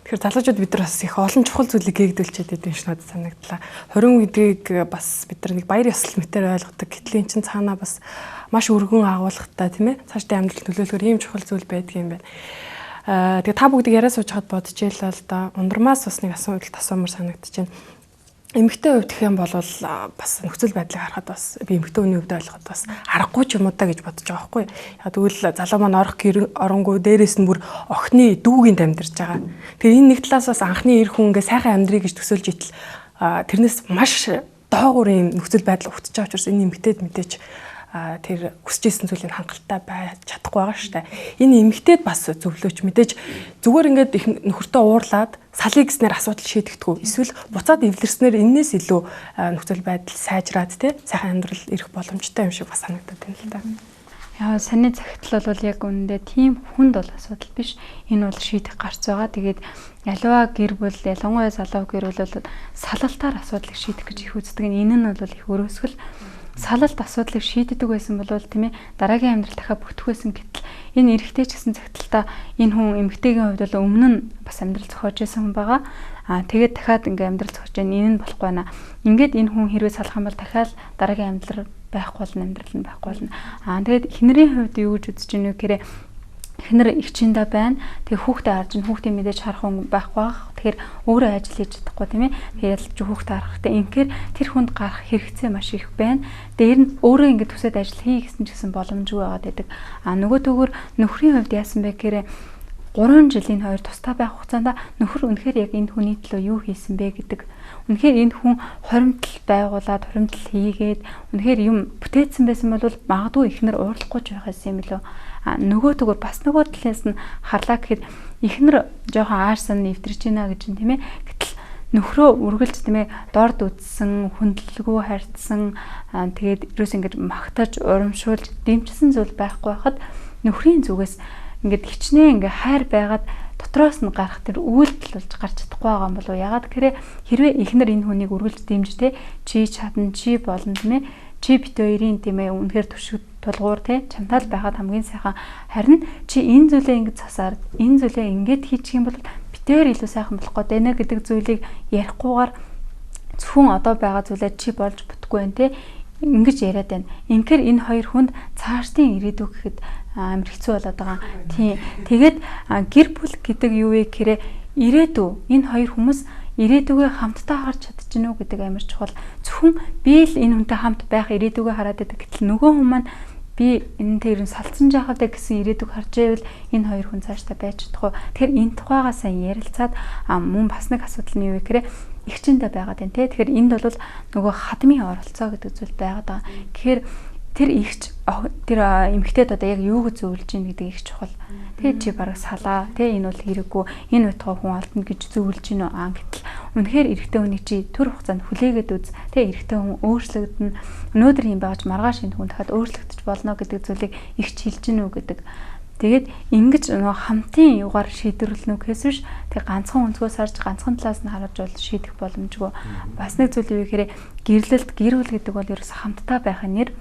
Тэгэхээр залуучууд бид нар бас их олон чухал зүйлийг гээгдүүлчихэд байдаг юм шиг надад санагдлаа. 20 гэдгийг бас бид нар нэг баяр ёслол мэтээр ойлгодог. Гэтэл эн чинь цаанаа бас маш өргөн агуулгатай тийм ээ. Цаашдын амьдрал нөлөөлөхөр ийм чухал зүйл байдаг юм байна. Тэгээ та бүгдийг яриа сууж хаад бодож ийлээ л да. Ундрамаас бас нэг асуулт асуумар санагдчихэв. Эмэгтэй хувьд гэх юм бол бас нөхцөл байдлыг харахад бас би эмэгтэй хүний хувьд ойлгоход бас аргагүй ч юм уу да гэж бодож байгаа байхгүй. Яг тэгвэл залуу маань орох оронгуй дээрээс нь бүр охины дүүгийн амьдарч байгаа. Тэгээ энэ нэг талаас бас анхны эр хүн ингээ сайхан амьдрыг гэж төсөөлж итэл тэрнээс маш доогуур юм нөхцөл байдал ухтж байгаа учраас энэ эмэгтэйд мэдээж тэр хүсэжсэн зүйлийг хангалттай байж чадахгүй байгаа шүү дээ. Энэ эмэгтэйд бас зөвлөөч мэдээж зүгээр ингээд их нөхөртөө уурлаад салыг гэснээр асуудал шийдэгдэхгүй. Эсвэл буцаад эвлэрснээр энээс илүү нөхцөл байдал сайжраад тий сайхан амьдрал ирэх боломжтой юм шиг бас санагдаад байна л да. Яа, саний захидал бол яг үүндээ тийм хүнд бол асуудал биш. Энэ бол шийдэх гарц байгаа. Тэгээд аливаа гэр бүл, ялангуяа залуу гэр бүл бол салалтаар асуудлыг шийдэх гэж их үздэг. Энэ нь бол их өрөөсгөл. Салалт асуудлыг шийддэг байсан бол тийм ээ дараагийн амьдрал дахиад бүтэх байсан гэтэл энэ эрэгтэй ч гэсэн цагталтаа энэ хүн эмэгтэйгийн хувьд бол өмнө нь бас амьдрал зохиож байсан хүн байгаа. Тэгээд дахиад ингээ амьдрал зохиож байна. Энэ нь болохгүй байна. Ингээд энэ хүн хэрвээ салах юм бол дахиад дараагийн амьдрал байхгүй болно, амьдрал нь байхгүй болно. Тэгээд эхнэрийн хувьд юу гэж үзэж байна вэ гэхээр эхнэр их чиндаа байна. Тэгээ хүүхдээ харж ин хүүхдээ мэдээж харах хүн байхгүй байх. Тэгэхээр өөрөө ажил хийж чадахгүй тийм ээ. Тэгээ ялж хүүхдээ харахтай. Инхээр тэр хүнд гарах хэрэгцээ маш их байна. Дээр нь өөрөө ингэ төсөөд ажил хий гэсэн ч гэсэн боломжгүй байгаад байдаг. Нөгөө төгөр нөхрийн хувьд яасан бэ гэхээр 3 жилийн хоёр тустай байх хугацаанд нөхөр үнэхээр яг энэ хүний төлөө юу хийсэн бэ гэдэг. Үнэхээр энэ хүн хоримтлал байгуулад хоримтлал хийгээд үнэхээр юм бүтээсэн байсан бол магадгүй ихнэр уурлахгүй ч байх юм лөө. Нөгөө төгөр бас нөгөө талаас нь харлаа гэхэд ихнэр жоохон аарсан нэвтэрч байна гэж юм тийм ээ. Гэтэл нөхрөө үргэлж тийм ээ дорд үдсэн, хүндлэлгүй харьцсан тэгээд ерөөс ингэж магтаж, урамшуулж, дэмжсэн зүйл байхгүй байхад нөхрийн зүгээс ингээд хичнээн ингээ хайр байгаад дотроос нь гарах тэр үйлдэл болж гарч чадахгүй байгаа юм болов уу? Ягаад гэхээр хэрвээ ихнэр энэ хүнийг үргэлж дэмжтэй чи чадна, чи болно тийм ээ. Чи бит хоёрын тийм ээ үнэхээр түшиг тулгуур тий чамтал байхад хамгийн сайхан. Харин чи энэ зүйлээ ингэж цасаар энэ зүйлээ ингэж хийчих юм бол битээр илүү сайхан болох гээд байна гэдэг зүйлийг ярихгүйгээр зөвхөн одоо байгаа зүйлээ чи болж бүтгүй байх тий ингэж яриад байна. Инхээр энэ хоёр хүнд цаашдын ирээдүй гэхэд амар хэцүү болоод байгаа. Тийм. Тэгээд гэр бүл гэдэг юу вэ гэхээр ирээдүй энэ хоёр хүмүүс ирээдүгээ хамтдаа харж чадчихна уу гэдэг амар чухал. Зөвхөн би л энэ хүнтэй хамт байх ирээдүгээ хараад байдаг. Гэтэл нөгөө хүн маань би энэ тэрэн салцсан жахавдаа гэсэн ирээдүг харж байвал энэ хоёр хүн цаашдаа байж чадахгүй. Тэгэхээр энэ тухайгаа сайн ярилцаад мөн бас нэг асуудал нь юу вэ гэхээр эгчэндээ байгаад байна тий. Тэгэхээр энд бол нөгөө хадмын оролцоо гэдэг зүйл байгаад байгаа. Тэгэхээр тэр эгч тэр эмэгтэйд одоо яг юуг зөвлөж ийн гэдэг их чухал. Тэгээ чи бараг салаа тий энэ бол хэрэггүй энэ байтугай хүн алдна гэж зөвлөж ийн гэтэл үнэхээр эрэгтэй хүний чи төр хугацаанд хүлээгээд үз тий эрэгтэй хүн өөрчлөгдөн өнөөдөр юм байгаач маргааш энэ хүн дахиад өөрчлөгдөж болно гэдэг зүйлийг ихч хэлж гинүү гэдэг. Тэгээд ингэж нөгөө хамтын югаар шийдвэрлэнэ гэхээс биш тэг ганцхан өнцгөөс харж ганцхан талаас нь харж бол шийдэх боломжгүй. Бас нэг зүйл юу гэхээр гэрлэлт гэр бүл гэдэг бол ерөөс хамтдаа байх нэр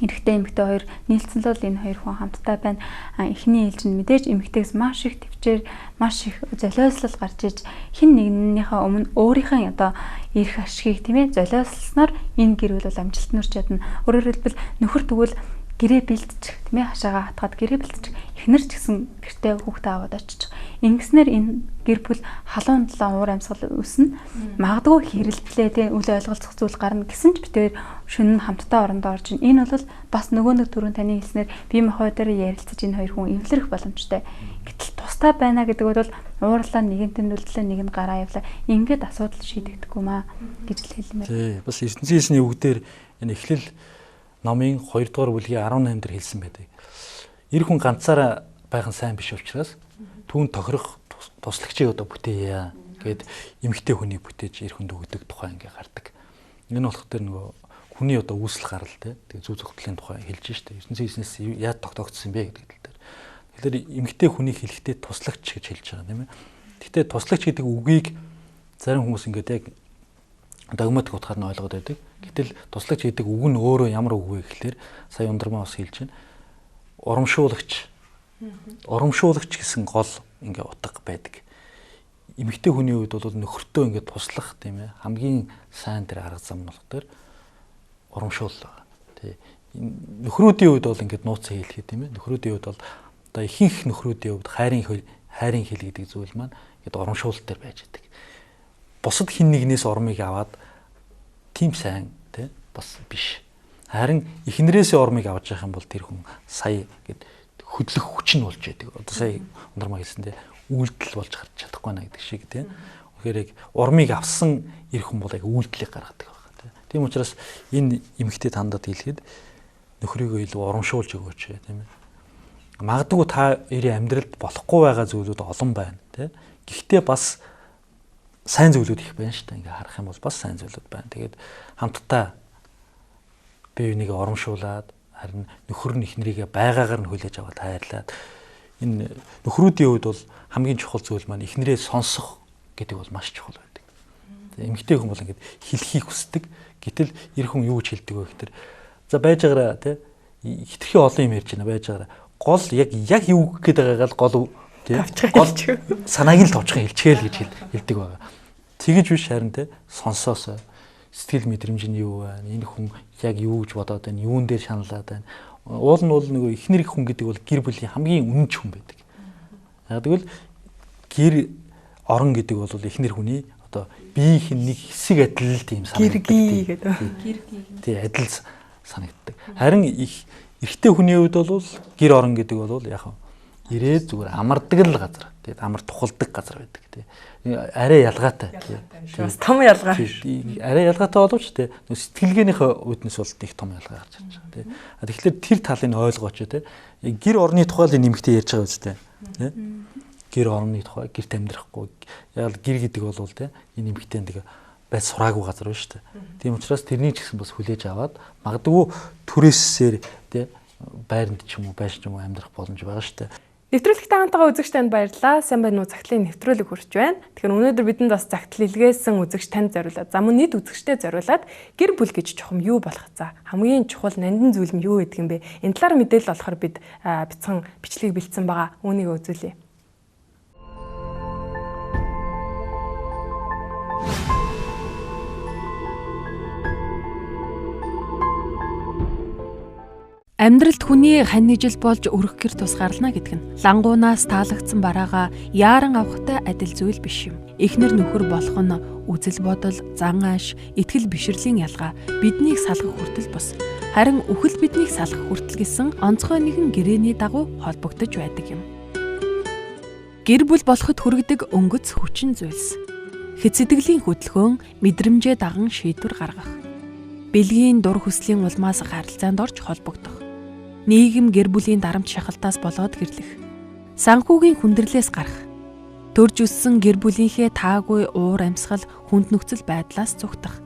эрэгтэй эмэгтэй хоёр нийлцэн л энэ хоёр хүн хамтдаа байна. Эхний ээлж нь мэдээж эмэгтэйгээс маш их төвчээр маш их золиослол гарч иж хин нэгнийхээ өмнө өөрийнхөө одоо эрх ашгийг тийм ээ золиослсноор энэ гэр бүл бол амжилт нүрч чадна. Өөрөөр хэлбэл нөхөр тэгвэл гэрээ бэлдчих тийм ээ хашаага хатгаад гэрээ бэлдчих эхнэр ч гэсэн гэртээ хүүхдээ аваад очиж ингэснээр энэ гэр бүл халуун талаа уур амьсгал өснө магадгүй хэрэлтлээ тийм үл ойлголцох зүйл гарна гэсэн ч битээр шөнө нь хамтдаа орондоо орж ийн энэ бол бас нөгөө нэг түрүүн таны хэлснээр бие махбод дээр ярилцаж энэ хоёр хүн эвлэрэх боломжтой гэтэл тустай байна гэдэг бол уурлаа нэгэн тэмдэглэлээ нэг нь гараа явлаа ингээд асуудал шийдэгдэхгүй маа гэж л хэлмээр. Тий бас ертөнцийн хэлсний үгдээр энэ эхлэл номын 2 дугаар бүлгийн 18 дээр хэлсэн байдаг. Эр хүн ганцаараа байх нь сайн биш учраас түүн тохирох туслагчийг одоо бүтээе гэд эмэгтэй хүнийг бүтээж эр хүнд өгдөг тухай ингээ гардаг. Энэ болох дээр нөгөө хүний одоо үүсэл гарал те тэгээ зүй зохицлын тухай хэлж штэ. ертөнцийн хэлснээс яаж тогтоогдсон бэ гэдэг тал дээр. Тэгэхээр эмэгтэй хүнийг хэлэхдээ туслагч гэж хэлж байгаа тийм ээ. Гэхдээ туслагч гэдэг үгийг зарим хүмүүс ингээд яг догматик утгаар нь ойлгоод байдаг. Гэтэл туслагч гэдэг үг нь өөрөө ямар үг вэ гэхлээр сая ундрмаа бас хэлж байна. Урамшуулагч гэсэн гол ингээ утга байдаг. Эмэгтэй хүний үед бол нөхөртөө ингээ туслах тийм ээ хамгийн сайн тэр арга зам нь болохоор урамшуул байгаа. Тий. Нөхрүүдийн үед бол ингээ нууцсан хэлхий тийм ээ. Нөхрүүдийн үед бол одоо ихэнх нөхрүүдийн үед хайрын хэл гэдэг зүйл маань ингээ урамшуул дээр байж байдаг. Бусад хин нэгнээс ормыг аваад тийм сайн тий бас биш. Харин эхнэрээсээ ормыг авч явах юм бол тэр хүн сая гэд хөдлөх хүч нь болж байдаг. Одоо сая ундрмаа хэлсэн тий үйлдэл болж гарч чадахгүй наа гэдэг шиг тий. Тэгэхээр яг ормыг авсан эр хүн бол яг үйлдэлийг гаргадаг байна тий. Тийм учраас энэ эмэгтэй тандад хэлэхэд нөхрийгөө илүү урамшуулж өгөөч тийм ээ. Магадгүй та эрийн амьдралд болохгүй байгаа зүйлүүд олон байна тий. Гэхдээ бас сайн зүйлүүд их байна шүү дээ. Ингээ харах юм бол бас сайн зүйлүүд байна. Тэгээд хамтдаа бие бинийгээ урамшуулад харин нөхөр нь эхнэрийгээ байгаагаар нь хүлээж аваад хайрлаад энэ нөхрүүдийн хувьд бол хамгийн чухал зүйл маань эхнэрээ сонсох гэдэг бол маш чухал байдаг. Эмэгтэй хүн бол ингээд хэлхийг хүсдэг. Гэтэл эр хүн юу гэж хэлдэг вэ гэхээр за байж байгаараа тий хитрхи олон юм ярьж байна байж байгаараа гол яг юу гэх гээд байгаагаа л гол тий гол санааг нь товчхон хэлчихээл гэж хэлдэг байгаа. Тэгэж биш харин тий сонсоосоо сэтгэл мэдрэмж нь юу вэ? Энэ хүн яг юу гэж бодоод байна? Юун дээр шаналаад байна? Уул нь бол нөгөө эхнэр их хүн гэдэг бол гэр бүлийн хамгийн үнэнч хүн байдаг. Яг тэгвэл гэр орон гэдэг бол эхнэр хүний одоо биеийн нэг хэсэг адил тийм санагддаг. Гэргий гэдэг. Тий адил санагддаг. Харин эрэгтэй хүний хувьд бол гэр орон гэдэг бол яг ирээд зүгээр амардаг л газар. Тэгээд амар тухалдаг газар байдаг тий. Арай ялгаатай. Бас том ялгаа. Арай ялгаатай боловч тий сэтгэлгээнийхээ үүднээс бол их том ялгаа гарч ирж байгаа тий. Тэгэхээр тэр талыг ойлгооч тий. Гэр орны тухай л нэмэгтэй ярьж байгаа үстэй тий. Гэр орны тухай гэрт амьдрахгүй яг гэр гэдэг бол тий энэ нэмэгтэй нэг байц сураагүй газар байна шүү дээ. Тийм учраас тэрний ч гэсэн бас хүлээж аваад магадгүй түрээсээр тий байранд ч юм уу байш ч юм уу амьдрах боломж байгаа шүү дээ. Нэвтрүүлэгтэй хамтгаа үзэгч танд баярлалаа. Сайн байна уу? Захидлын нэвтрүүлэг хүрч байна. Тэгэхээр өнөөдөр бидэнд бас захидал илгээсэн үзэгч танд зориулаад, за мөн нийт үзэгчтэй зориулаад гэр бүл гэж чухам юу болох за хамгийн чухал нандин зүйл нь юу гэдэг юм бэ? Энэ талаар мэдээлэл олохоор бид бяцхан бичлэг бэлдсэн байгаа. Үүнийг үзүүлье. Амьдралд хүний хань нэг жил болж өрөх гэр тусгаарлана гэдэг нь лангуунаас таалагдсан бараагаа яаран авахтай адил зүйл биш юм. Эхнэр нөхөр болох нь үзэл бодол, зан ааш, итгэл бишрэлийн ялгаа биднийг салгах хүртэл бус. Харин үхэл биднийг салгах хүртэл гэсэн онцгой нэгэн гэрээний дагуу холбогдож байдаг юм. Гэр бүл болоход хүргэдэг өнгөц хүчин зүйлс. Хэд сэтгэлийн хөдөлгөөн, мэдрэмжээ даган шийдвэр гаргах. Бэлгийн дур хүслийн улмаас харилцаанд орж холбогдох. Нийгэм гэр бүлийн дарамт шахалтаас болоод гэрлэх. Санхүүгийн хүндрэлээс гарах. Төрж өссөн гэр бүлийнхээ таагүй уур амьсгал хүнд нөхцөл байдлаас зүгтах.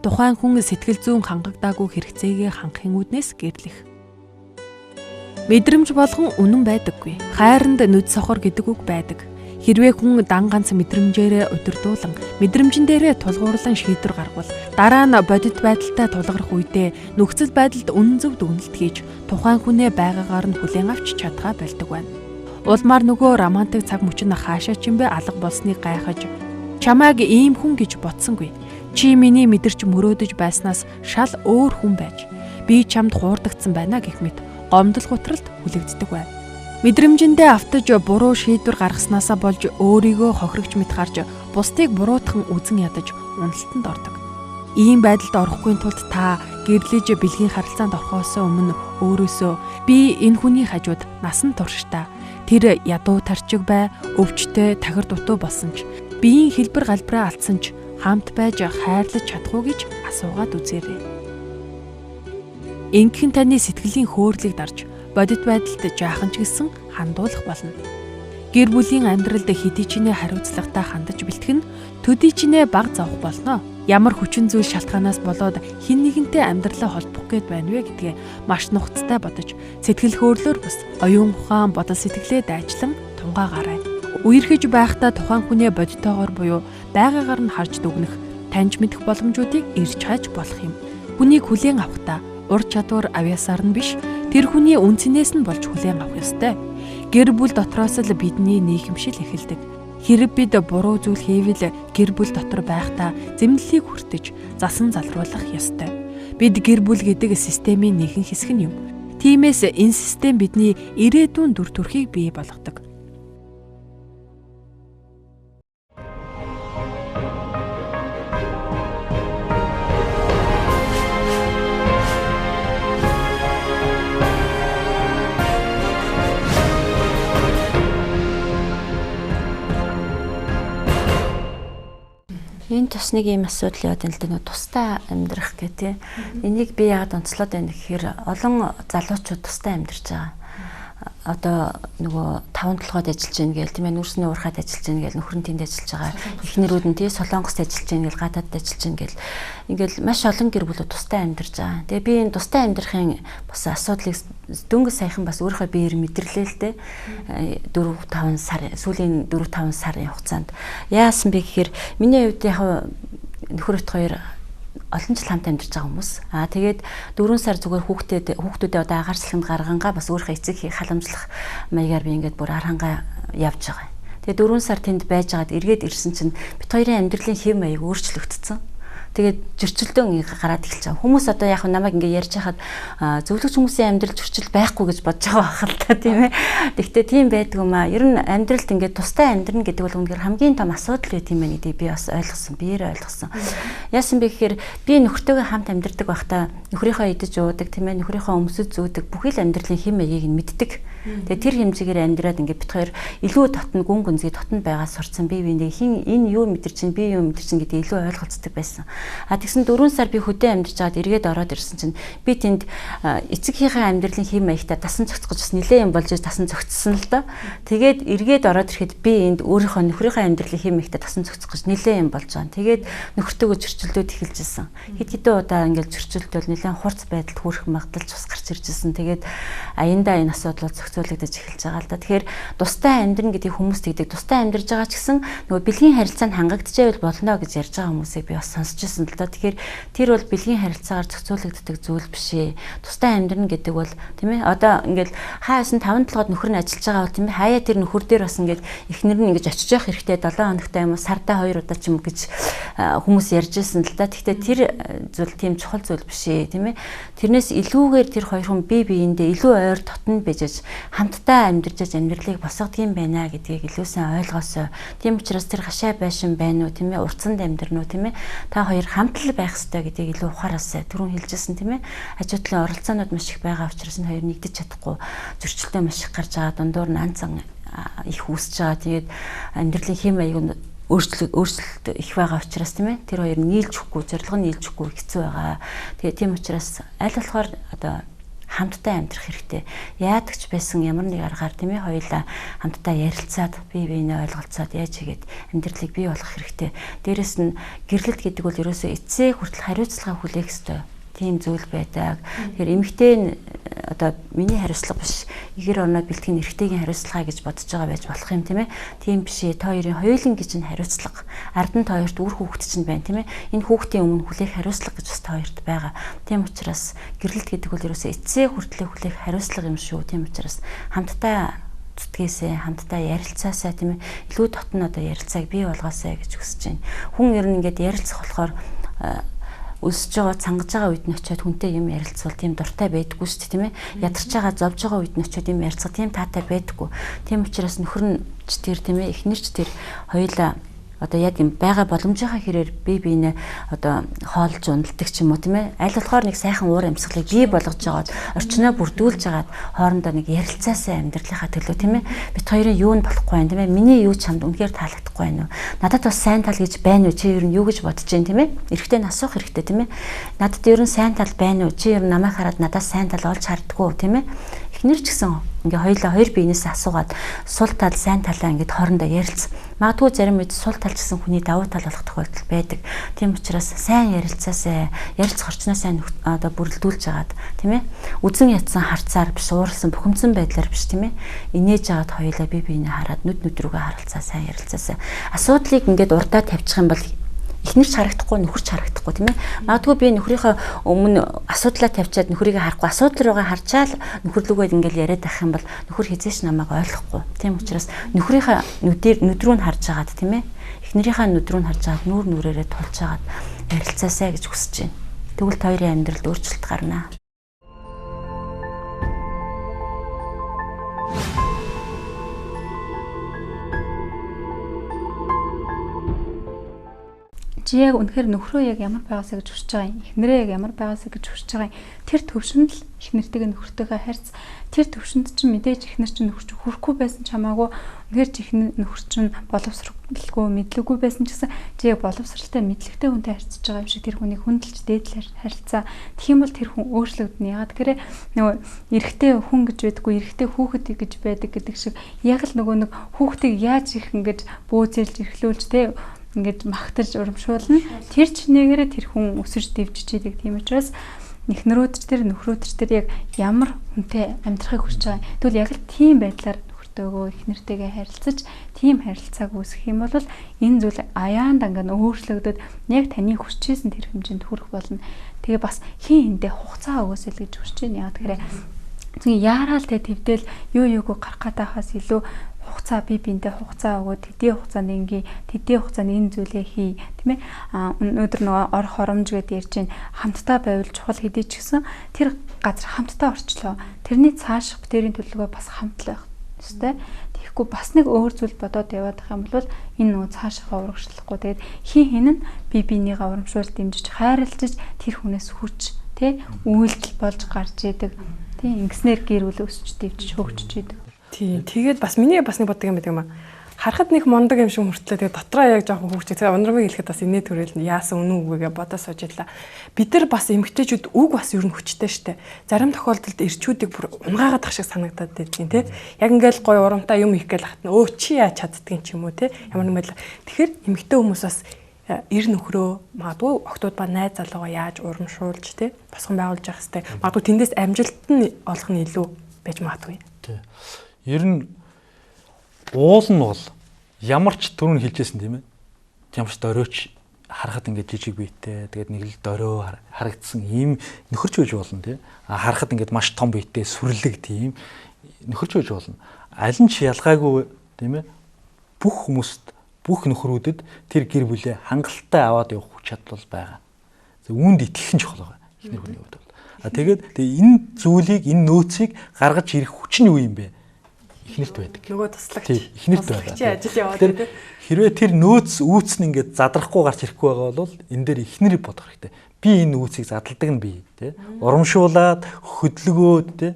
Тухайн хүн сэтгэл зүйн хангагдаагүй хэрэгцээгээ хангахын үүднээс гэрлэх. Мэдрэмж болгон үнэн байдаггүй. Хайранд нүд сохор гэдэг үг байдаг. Хэрвээ хүн дан ганц мэдрэмжээрээ удирдуулан, мэдрэмжэн дээрээ тулгуурлан шийдвэр гаргавал дараа нь бодит байдалтай тулгарх үедээ нөхцөл байдалд үнэн зөв дүгнэлт хийж тухайн хүнээ байгаагаар нь хүлээн авч чадхаа болдог байна. Улмаар нөгөө романтик цаг мөчн хаашаа ч юм бэ алга болсныг гайхаж чамайг ийм хүн гэж бодсонгүй. Чи миний мэдэрч мөрөөдөж байснаас шал өөр хүн байж би чамд хуурдагдсан байна гэх мэт гомдол гутралд хүлэгддэг байна. Мэдрэмжэндээ автаж буруу шийдвэр гаргаснасаа болж өөрийгөө хохирогч мэт харж бусдыг буруутхан үзэн ядаж уналтанд ордог. Ийм байдалд орохгүй тулд та гэрлэж бэлгийн харилцаанд орохоос өмнө өөрөөсөө би энэ хүний хажууд насан туршдаа тэр ядуу тарчиг бай, өвчтөй, тахир дутуу болсон ч биеийн хэлбэр галбираа алдсан ч хамт байж хайрлаж чадах уу гэж асуугаад үзээрэй. Ингэхэн таны сэтгэлийн хөөрлийг дарж бодит байдалд жаахан ч гэсэн хандуулах болно. Гэр бүлийн амьдралд хэдий чинээ хариуцлагатай хандаж бэлтгэн төдий чинээ баг завах болно. Ямар хүчин зүйл шалтгаанаас болоод хэн нэгэнтэй амьдралаа холбох гээд байна вэ гэдгээ маш нухацтай бодож сэтгэл хөдлөлөөр бас оюун ухаан бодол сэтгэлээ дайчлан тунгаагаарай. Үерхэж байхдаа тухайн хүнээ бодитоогоор буюу байгаагаар нь харж дүгнэх, таньж мэдэх боломжуудыг ирж хайж болох юм. Хүнийг хүлээн авахдаа ур чадвар авьяасаар нь биш, тэр хүний үнцнээс нь болж хүлээн авах ёстой. Гэр бүл дотроос л бидний нийгэмшил эхэлдэг. Хэрэг бид буруу зүйл хийвэл гэр бүл дотор байхдаа зэмлэлийг хүртэж, засан залруулах ёстой. Бид гэр бүл гэдэг системийн нэгэн хэсэг нь юм. Тиймээс энэ систем бидний ирээдүйн дүр төрхийг бий болгодог. Энэ тус нэг юм асуудал яваад энэ л тустай амьдрах гэх тийм. Энийг би яагаад онцлоод байна гэхээр олон залуучууд тустай амьдарч байгаа. Одоо нөгөө 5-7-д ажиллаж байна гээл тийм ээ, нүрсний уурхад ажиллаж байна гээл, нөхөр нь тэнд ажиллаж байгаа. Эхнэрүүд нь тийм Солонгост ажиллаж байна гээл, гадаадд ажиллаж байна гээл. Ингээл маш олон гэр бүлүүд тустай амьдарч байгаа. Тэгээ би энэ тустай амьдрахын бас асуудлыг дөнгөж саяхан бас өөрийнхөө биеэр мэдэрлээ л дээ. 4-5 сар сүүлийн 4-5 сарын хугацаанд яасан бэ гэхээр миний хувьд яг нөхөр өт хоёр олон жил хамт амьдарч байгаа хүмүүс. Тэгээд 4 сар зүгээр хүүхдүүдээ одоо агаар салхинд гаргангаа бас өөрийнхөө эцэг хийг халамжлах маягаар би ингээд бүр архангаа явж байгаа. Тэгээд 4 сар тэнд байж байгаад эргээд ирсэн чинь бид хоёрын амьдралын хэв маяг өөрчлөгдсөн. Тэгээд зөрчилдөөн гараад эхэлж байгаа. Хүмүүс одоо яг намайг ингээ ярьж хахад зөвлөгч хүмүүсийн амьдрал зөрчил байхгүй гэж бодож байгаа байх л та тийм ээ. Тэгвэл тийм байдгүй маа. Ер нь амьдралд ингээ тустай амьдрна гэдэг бол үнэхээр хамгийн том асуудал байт юм байна гэдгийг би бас ойлгосон. Биеэр ойлгосон. Яасан бэ гэхээр би нөхөртөөгөө хамт амьдардаг байхдаа нөхрийнхөө идэж уудаг тийм ээ, нөхрийнхөө өмсөж зүүдэг бүхий л амьдралын хэм маягийг нь мэддэг. Тэгээ тэр хэмжээгээр амьдраад ингээ бит хоёр илүү татна гүн гүнзгий татна байгаа сурцсан бие биендээ хин энэ юу мэдэр чинь би юу мэдэр чинь гэдэг илүү ойлголцдог байсан. Тэгсэн 4 сар би хөдөө амьдарч байгаад эргээд ороод ирсэн чинь би тэнд эцэгийнхээ амьдралын хэм маягтаа тасан цогцгож бас нэлээд юм болж тасан цогцсон л доо. Тэгээд эргээд ороод ирэхэд би энд өөрийнхөө нөхрийнхөө амьдралын хэм маягтаа тасан цогцгож нэлээд юм болж байгаа. Тэгээд нөхөртөөгөө зөрчилдөөд эхэлжсэн. Хэд хэдэн удаа ингээл зөрчилдөөл нэлээд хурц байдалд хүрэх магадлал бас гарч иржсэн. Тэгээд аяндаа энэ асуудлууд зохицуулагдаж эхэлж байгаа л да. Тэгэхээр тустай амьдрын гэдэг хүмүүс тэгдэг. Тустай амьдарж байгаа ч гэсэн нөгөө бэлгийн харилцаанд хангагдчихвэл болно гэж ярьж байгаа хүмүүсийг би бас сонсч байсан л да. Тэгэхээр тэр бол бэлгийн харилцаагаар зохицуулагддаг зүйл биш ээ. Тустай амьдрна гэдэг бол тийм ээ. Одоо ингээл хаяасан 5-7-д нөхөр нь ажиллаж байгаа бол тийм ээ. Хаяа тэр нөхөр дээр бас ингээд эхнэр нь ингэж очиж явах хэрэгтэй 7 хоногтай юм уу сардаа 2 удаа ч юм гэж хүмүүс ярьж байсан л да. Гэхдээ тэр зүйл тийм чухал зүйл биш ээ тийм ээ. Тэрнээс илүүгээр тэр хоёр хүн бие биендээ илүү ойр дотно бижиж хамтдаа амьдарч амьдралыг босгодгийм байна гэдгийг илүү сайн ойлгоосоо. Тийм учраас тэр хашаа байшин байна уу тийм ээ, урцанд амьдрна уу тийм ээ. Та хоёр хамт л байх ёстой гэдгийг илүү ухаараасаа түрүүн хэлжсэн тийм ээ. Ажуудлын оролцоонууд маш их байгаа учраас энэ хоёр нэгдэж чадахгүй зөрчилдөө маш их гарч байгаа. Дундуур нь анцан их үүсэж байгаа. Тэгээд амьдралын хэм маяг өөрчлөлт их байгаа учраас тийм ээ. Тэр хоёр нийлж өгөхгүй, зорилго нь нийлж өгөхгүй хэцүү байгаа. Тэгээд тийм учраас аль болохоор одоо хамтдаа амьдрах хэрэгтэй. Яадаг ч байсан ямар нэг аргаар тийм ээ хоёулаа хамтдаа ярилцаад бие биенээ ойлголцоод яаж хийгээд амьдралыг бий болгох хэрэгтэй. Дээрэс нь гэрлэлт гэдэг бол ерөөсөө эцсээ хүртэл хариуцлага хүлээх ёстой. Тийм зүйл байдаг. Тэгэхээр эмэгтэй нь одоо миний хариуцлага биш, игэр орноо бэлтгэн эрэгтэйгийн хариуцлага гэж бодож байгаа байж болох юм тийм ээ. Тийм биш ээ. Та хоёрын хоёулын гэж нь хариуцлага. Ард нь та хоёрт үр хүүхэд чинь байна тийм ээ. Энэ хүүхдийн өмнө хүлээх хариуцлага гэж бас та хоёрт байгаа. Тийм учраас гэрлэлт гэдэг бол ерөөсөө эцсээ хүртэл хүлээх хариуцлага юм шүү. Тийм учраас хамтдаа зүтгээсээ хамтдаа ярилцаасаа тийм ээ. Илүү дотн одоо ярилцааг бий болгоосаа гэж хүсэж байна. Хүн ер нь ингээд ярилцах болохоор өсөж байгаа цангаж байгаа үед нь очиод хүнтэй юм ярилцвал тийм дуртай байдаггүй шүү дээ тийм ээ. Ядарч байгаа зовж байгаа үед нь очиод юм ярилцах тийм таатай байдаггүй. Тийм учраас нөхөр нь ч тэр тийм ээ, эхнэр ч тэр хоёулаа одоо яг юм байгаа боломжийнхаа хэрээр бие биенээ одоо хоолж ундалдаг ч юм уу тийм ээ. Аль болохоор нэг сайхан уур амьсгалыг бий болгож жагаад орчноо бүрдүүлж жагаад хоорондоо нэг ярилцаасаа амьдралынхаа төлөө тийм ээ. Бид хоёрын юу нь болохгүй байх тийм ээ. Миний юу чамд үнэхээр таалагдахгүй байна уу? Надад бас сайн тал гэж байна уу? Чи ер нь юу гэж бодож байна тийм ээ? Эрэгтэй нь асуух хэрэгтэй тийм ээ. Надад ер нь сайн тал байна уу? Чи ер нь намайг хараад надаас сайн тал олж харддаггүй тийм ээ. Эхнэр ч гэсэн ингээ хоёулаа хоёр биенээс асуугаад сул тал сайн талаа ингээд хоорондоо ярилц. Магадгүй зарим үед сул тал гэсэн хүний давуу тал болох тохиолдол байдаг. Тийм учраас сайн ярилцаасаа ярилцах орчноо сайн одоо бүрэлдүүлж агаад тийм ээ. Үзэн ятсан харцаар биш, ууралсан бухимдсан байдлаар биш тийм ээ. Инээж агаад хоёулаа бие биенээ хараад нүд рүүгээ харалцаа сайн ярилцаасаа. Асуудлыг ингээд урдаа тавьчих юм бол эхнэрч харагдахгүй, нөхөрч харагдахгүй тийм ээ. Магадгүй би нөхрийнхөө өмнө асуудлаа тавьчаад нөхрийгээ харахгүй, асуудал руугаа харчаал нөхөрлөгөө ингээл яриад байх юм бол нөхөр хизээш намайг ойлгохгүй. Тийм учраас нөхрийнхөө нүд рүү нь харж агаад тийм ээ. Эхнэрийнхээ нүд рүү нь харж агаад нүүр нүрээрээ тулж агаад ярилцаасаа гэж хүсэж байна. Тэгвэл хоёрын амьдралд өөрчлөлт гарна. Чи яг үнэхээр нөхрөө яг ямар байгаасаа гэж хүсэж байгаа юм. Эхнэрээ яг ямар байгаасаа гэж хүсэж байгаа юм. Тэр төвшөнд л эхнэртэйгээ нөхөртөйгээ харьц. Тэр төвшөнд чинь мэдээж эхнэр чинь нөхөр чинь хүрэхгүй байсан ч хамаагүй үнэхээр чи эхнэр нөхөр чинь боловсралгүй мэдлэггүй байсан ч гэсэн чи яг боловсралтай мэдлэгтэй хүнтэй харьцаж байгаа юм шиг тэр хүнийг хүндэлж дээдлэр харьцаа. Тэгэх юм бол тэр хүн өөрчлөгдөнө. Ягаад гэхээр нөгөө эрэгтэй хүн гэж байдаггүй, эрэгтэй хүүхэд гэж байдаг гэдэг шиг яг л нөгөө нэг хүүхдийг яаж их ингэж бөөцөлж эрхлүүлж те ингээд магтарж урамшуулна. Тэр чинээгээрээ тэр хүн өсөж дэвжиж идэг. Тийм учраас эхнэрүүд тэр нөхрүүд тэр яг ямар хүнтэй амьдрахыг хүсэж байгаа. Тэгвэл яг л тийм байдлаар нөхөртөөгөө эхнэртэйгээ харилцаж тийм харилцааг үүсгэх юм бол энэ зүйл аяан данган өөрчлөгдөд яг таны хүсчээсэн тэр хэмжээнд хүрэх болно. Тэгээ бас хин эндээ хугацаа өгөөсэй л гэж хүсэж байна. Яг тэгэхээр яараал тэ твдэл юу юуг гарах гатахаас илүү хугацаа бие биендээ хугацаа өгөөд тэдний хугацаанд ингээ тэдний хугацаанд энэ зүйлээ хий тийм ээ. Өнөөдөр нөгөө орох оромж гэдээ ярьж байна. Хамтдаа байвал чухал хэдий ч гэсэн тэр газар хамтдаа орчлоо. Тэрний цааших битэрийн төлөвлөгөө бас хамтлах ёстой. Тэгэхгүй бас нэг өөр зүйл бодоод яваад байх юм бол энэ нөгөө цаашаа урагшлахгүй. Тэгээд хин нь бие биенийгээ урамшуул дэмжиж хайрлаж тэр хүнээс хүч тий үйлдэл болж гарч идэг. Тий ингэснээр гэр бүл өсч дэвжиж хөгжиж идэг. Тийм. Тэгээд бас миний бас нэг бодог юм байдаг юм аа. Харахад нэг мондог юм шиг мөртлөө тэгээд дотроо яг жоохон хүүхчээ. Тэгээ ундрмыг хэлэхэд бас инээ төрөл яасан үнэн үгүйгээ бодож сууж идлаа. Бид нар бас эмгтээчүүд үг бас ер нь хүчтэй штэ. Зарим тохиолдолд ирчүүдийг бүр унгаагаад ах шиг санагдаад байдгийн тий. Яг ингээл гой урамтай юм их гээл хатна. Өө чи яаж чаддгийн ч юм уу тий. Ямар нэг байдлаар. Тэгэхээр эмгтээ хүмүүс бас эр нөхрөө магадгүй октод ба найз залуугаа яаж урамшуулж тий босгон байгуулж явах хэвээр. Магадгүй тэндээс амжилт нь олох нь илүү байж магадгүй. Тий. Ер нь уул нь бол ямар ч түрүүн хэлжсэн тийм ээ. Ямар ч дөрөөч харахад ингээд жижиг биетэй тэгээд нэг л дөрөө харагдсан ийм нөхөрч байж болно тийм. Харахад ингээд маш том биетэй сүрлэг тийм нөхөрч байж болно. Аль нь ч ялгаагүй тийм ээ. Бүх хүмүүст бүх нөхрүүдэд тэр гэр бүлээ хангалттай аваад явах хүч чадвар байгаа. Үүнд итгэх нь чухал байгаа. Эхнэр хүний хувьд бол. Тэгээд энэ зүйлийг энэ нөөцийг гаргаж ирэх хүч нь юу юм бэ? Эхнэрт байдаг. Нөгөө туслагч. Тийм, эхнэрт байгаа. Чи ажил яваад байдаг. Хэрвээ тэр нөөц үүс нь ингээд задрахгүй гарч ирэхгүй байгаа бол энэ дээр эхнэр бодох хэрэгтэй. Би энэ үүсийг задалдаг нь би, тий. Урамшуулад, хөдөлгөөд, тий.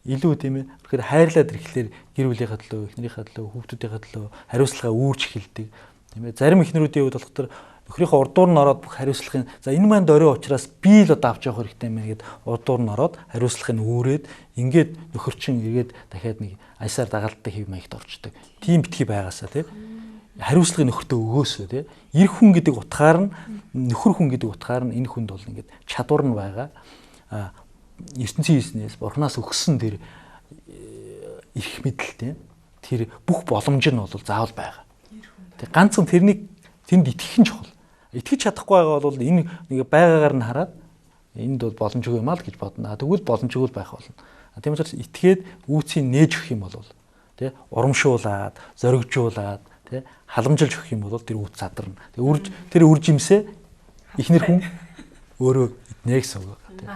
Илүү тийм ээ. Тэгэхээр хайрлаад ирэхлээр гэр бүлийнхаа төлөө, эхнэрийнхаа төлөө, хүүхдүүдийнхаа төлөө хариуцлага үүрч эхэлдэг. Тийм ээ. Зарим эхнэрүүдийн хувьд болохоор нөхрийнхөө урдуур нь ороод бүх хариуцлагын за энэ маань дөрөө учраас би л одоо авч явах хэрэгтэй мэн гэд урдуур нь ороод хариуцлагыг үүрээд ингээд нөхөрчин эргээд дахиад нэг аясаар дагалддаг хэв маягт орчдөг. Тийм битгий байгаасаа тийм хариуцлагыг нөхөртөө өгөөсөө тийм эр хүн гэдэг утгаар нь нөхөр хүн гэдэг утгаар нь энэ хүнд бол ингээд чадвар нь байгаа. ертөнцийн хийснээс бурхнаас өгсөн тэр эрх мэдэл тийм тэр бүх боломж нь бол заавал байгаа. Тэг ганцхан тэрнийг тэнд итгэх нь чухал. Итгэж чадахгүй байгаа бол энэ нэг байгаагаар нь хараад энд бол боломжгүй юм аа л гэж бодно. Тэгвэл боломжгүй байх болно. Тийм учраас итгээд үүсийг нээж өгөх юм бол тий урамшуулад, зоригжуулад, тий халамжилж өгөх юм бол тэр үүс задарна. Тэр үр жимсээ ихнэр хүн өөрөө иднэ гэсэн үг байна тий.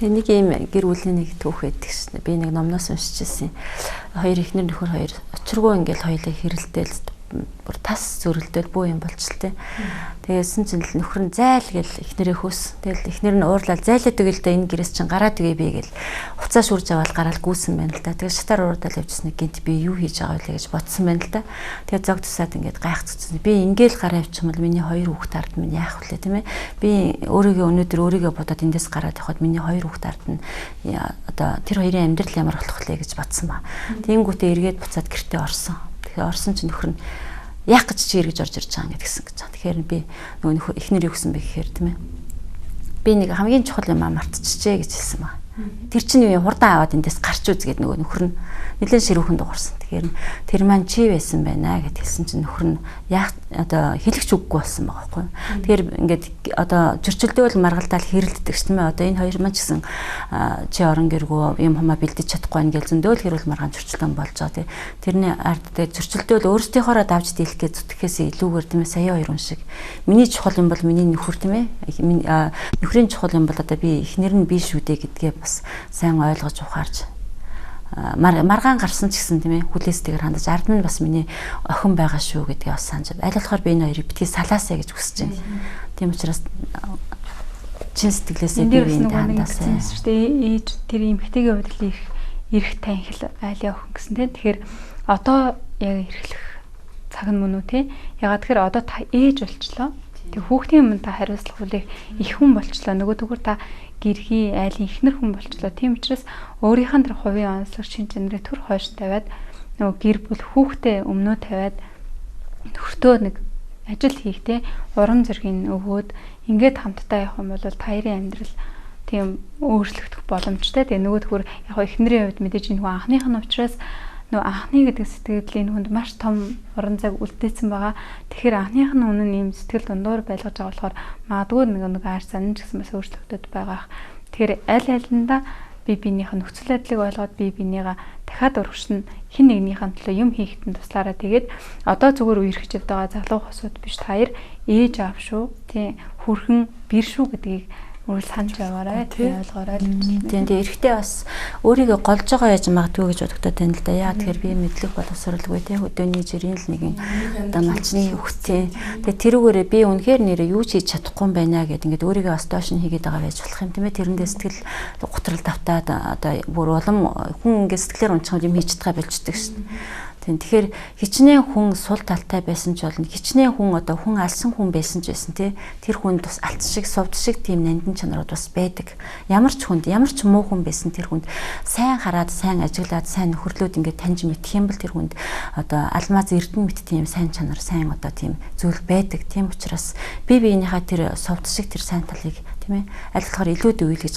Тэг нэг юм гэр бүлийн нэг түүх байдаг шнэ. Би нэг номноос уншиж ирсэн. Хоёр эхнэр нөхөр хоёр очиргүй ингээл хоёулаа хэрэлдээл бүр тас зөрөлдөөл буу юм болчихлоо. Тэгээсэн чинь нөхөр нь зайл гэл эхнэрээ хөс. Тэгэл эхнэр нь уурлал зайлаад өгөөл дээ энэ гэрээс чинь гараад өгье би гэл. Хуцаа шүрж аваад гараад гүйсэн байна л да. Тэгээ шатаар уурдал явжснаа гинт би юу хийж байгаа вэ гэж бодсон байна л да. Тэгээ зог тусаад ингээд гайхацсан. Би ингээл гараа явчихмал миний 2 хүүхэд ард минь яах вүлээ тийм ээ. Би өөрийгөө өнөөдөр өөрийгөө бодоод эндээс гараад явхад миний 2 хүүхэд ард нь одоо тэр хоёрын амьдрал ямар болох вэ гэж бодсон ба. Тэнгүүтээ эргээд буцаад гэртээ орсон. Тэгэхээр орсон чинь нөхөр нь яах гэж чи эргэж орж ирж байгаа гэдгсэн гэж. Тэгэхээр би нөгөө эхнэр юу гэсэн бэ гэхээр тийм ээ. Би нэг хамгийн чухал юм мартчихжээ гэж хэлсэн ба. Тэр чинь юу хурдан аваад эндээс гарч үзгээд нөгөө нөхөр нь нэлээд ширүүхэн дуурсан. Тэгэхээр тэр маань чи байсан байна гэд хэлсэн чинь нөхөр нь яах одоо хэлэгч үггүй болсон байгаа байхгүй. Тэгэхээр ингээд одоо зөрчилдөөл маргалдаал хэрэлддэг ш тийм ээ. Одоо энэ хоёр маань ч гэсэн чи орон гэргүү юм хамаа бэлдэж чадахгүй байна гэж зөндөөл хэрүүл маргаан зөрчилдөөн болж байгаа тий. Тэрний ард дээр зөрчилдөөл өөрсдийнхоороо давж дийлэх гэж зүтгэхээс илүүгээр тийм ээ сая хоёр хүн шиг. Миний чухал юм бол миний нөхөр тийм ээ. Нөхрийн чухал юм бол одоо би эхнэр нь би шүү дээ гэдгээ бас сайн ойлгож ухаарч маргаан гарсан ч гэсэн тийм ээ хүлээстэйгээр хандаж ард нь бас миний охин байгаа шүү гэдгийг бас санаж аль болохоор би энэ хоёрыг битгий салаасаа гэж хүсэж байна. Тийм учраас чин сэтгэлээсээ би энэ хандаасаа. Ээж тэр эмэгтэйгийн хувьд л ирэх танхил айлын охин гэсэн тийм. Тэгэхээр одоо яг эрхлэх цаг нь мөн үү те. Ягаад тэгэхээр одоо та ээж болчлоо. Тэг хүүхдийн өмнө та хариуцлага хүлээх их хүн болчлоо. Нөгөө төгөр та гэрхий айлын ихнэр хүн болчлоо. Тийм учраас өөрийнх нь тэр хувийн онцлог шин чанарыг төр хойш тавиад нөгөө гэр бүл хүүхдээ өмнөө тавиад нөхөртөө нэг ажил хийхтэй урам зориг өгөөд ингээд хамтдаа явах юм бол та хоёрын амьдрал тийм өөрчлөгдөх боломжтой. Тэгээ нөгөө төгөр яг ихнэрийн хувьд мэдээж энэ хүн анхных нь учраас нөгөө анхны гэдэг сэтгэлийн хүнд маш том уран цаг үлдээсэн байгаа. Тэгэхээр анхных нь үнэн ийм сэтгэл дундуур байлгаж байгаа болохоор магадгүй нэг ар санан ч гэсэн бас өөрчлөгдөд байгаа. Тэгэхээр аль альндаа би биенийх нь нөхцөл байдлыг ойлгоод би биенийгаа дахиад урагшин хин нэгнийхэн төлөө юм хийхэд нь туслаараа тэгээд одоо зүгээр үерхэж явж байгаа залуу хосууд биш та хоёр ээж аав шүү. Тийм хүрхэн бэр шүү гэдгийг үл санаж яваарай тийм ойлгоорой. Тийм эрэгтэй бас өөрийгөө голж байгаа яж магадгүй гэж бодогдоод байна л да. Яа тэгэхээр би мэдлэг боловсралгүй тийм өдөөний жирийн л нэгэн одоо малчны хөвгтэй. Тэгээ тэрүүгээрээ би үнэхээр нэрээ юу ч хийж чадахгүй юм байна гэд ингээд өөрийгөө бас доош нь хийгээд байгаа байж болох юм тийм ээ. Тэрэндээ сэтгэл готрол давтаад одоо бүр улам хүн ингээд сэтгэлээр унчхад юм хийж чадгаа болждаг шин. Тэгэхээр хичнээн хүн сул талтай байсан ч болно. Хичнээн хүн одоо хүн алсан хүн байсан ч байсан тий. Тэр хүнд бас алт шиг, совд шиг тийм нандин чанарууд бас байдаг. Ямар ч хүнд, ямар ч муу хүн байсан тэр хүнд сайн хараад, сайн ажиглаад, сайн нөхөрлөөд ингээд таньж мэдэх юм бол тэр хүнд одоо алмаз эрдэнэ мэт тийм сайн чанар, сайн одоо тийм зүйл байдаг. Тийм учраас би биенийхээ тэр совд шиг тэр сайн талыг тийм ээ аль болохоор илүү дөвөлгөж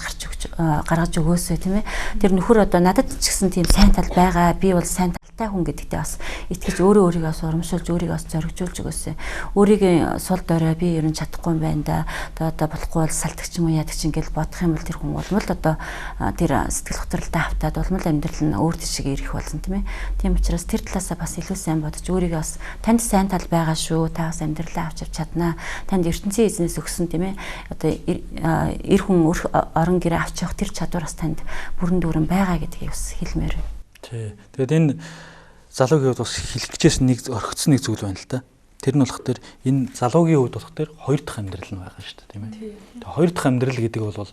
гаргаж өгөөсэй тийм ээ. Тэр нөхөр одоо надад ч гэсэн тийм сайн тал байгаа. Би бол сайн талтай хүн гэдэгтээ бас итгэж өөрийгөө урамшуулж өөрийгөө зоригжуулж өгөөсэй. Өөрийн сул дорой би ер нь чадахгүй юм байна да. Одоо болохгүй бол салтгч юм уу яадаг ч ингээл бодох юм бол тэр хүн улмал одоо тэр сэтгэл готролтой автаад улмал амьдрал нь өөр тийшээ ирэх болсон тийм ээ. Тийм учраас тэр талаасаа бас илүү сайн бодож өөрийгөө бас танд сайн тал байгаа шүү. Та бас амьдралаа авч чаднаа. Танд ертөнцийн эзнээс өгсөн тийм ээ. Одоо эр хүн орон гэрээ авч явах тэр чадвар бас танд бүрэн дүүрэн байгаа гэдгийг бас хэлмээр байна. Тий. Тэгээд энэ залуугийн хувьд бас хэлэх гэжсэн нэг орхицсон нэг зүйл байна л да. Тэр нь болох тэр энэ залуугийн хувьд болох тэр хоёр дахь амьдрал нь байгаа шүү дээ, тийм ээ. Тэгээд хоёр дахь амьдрал гэдэг бол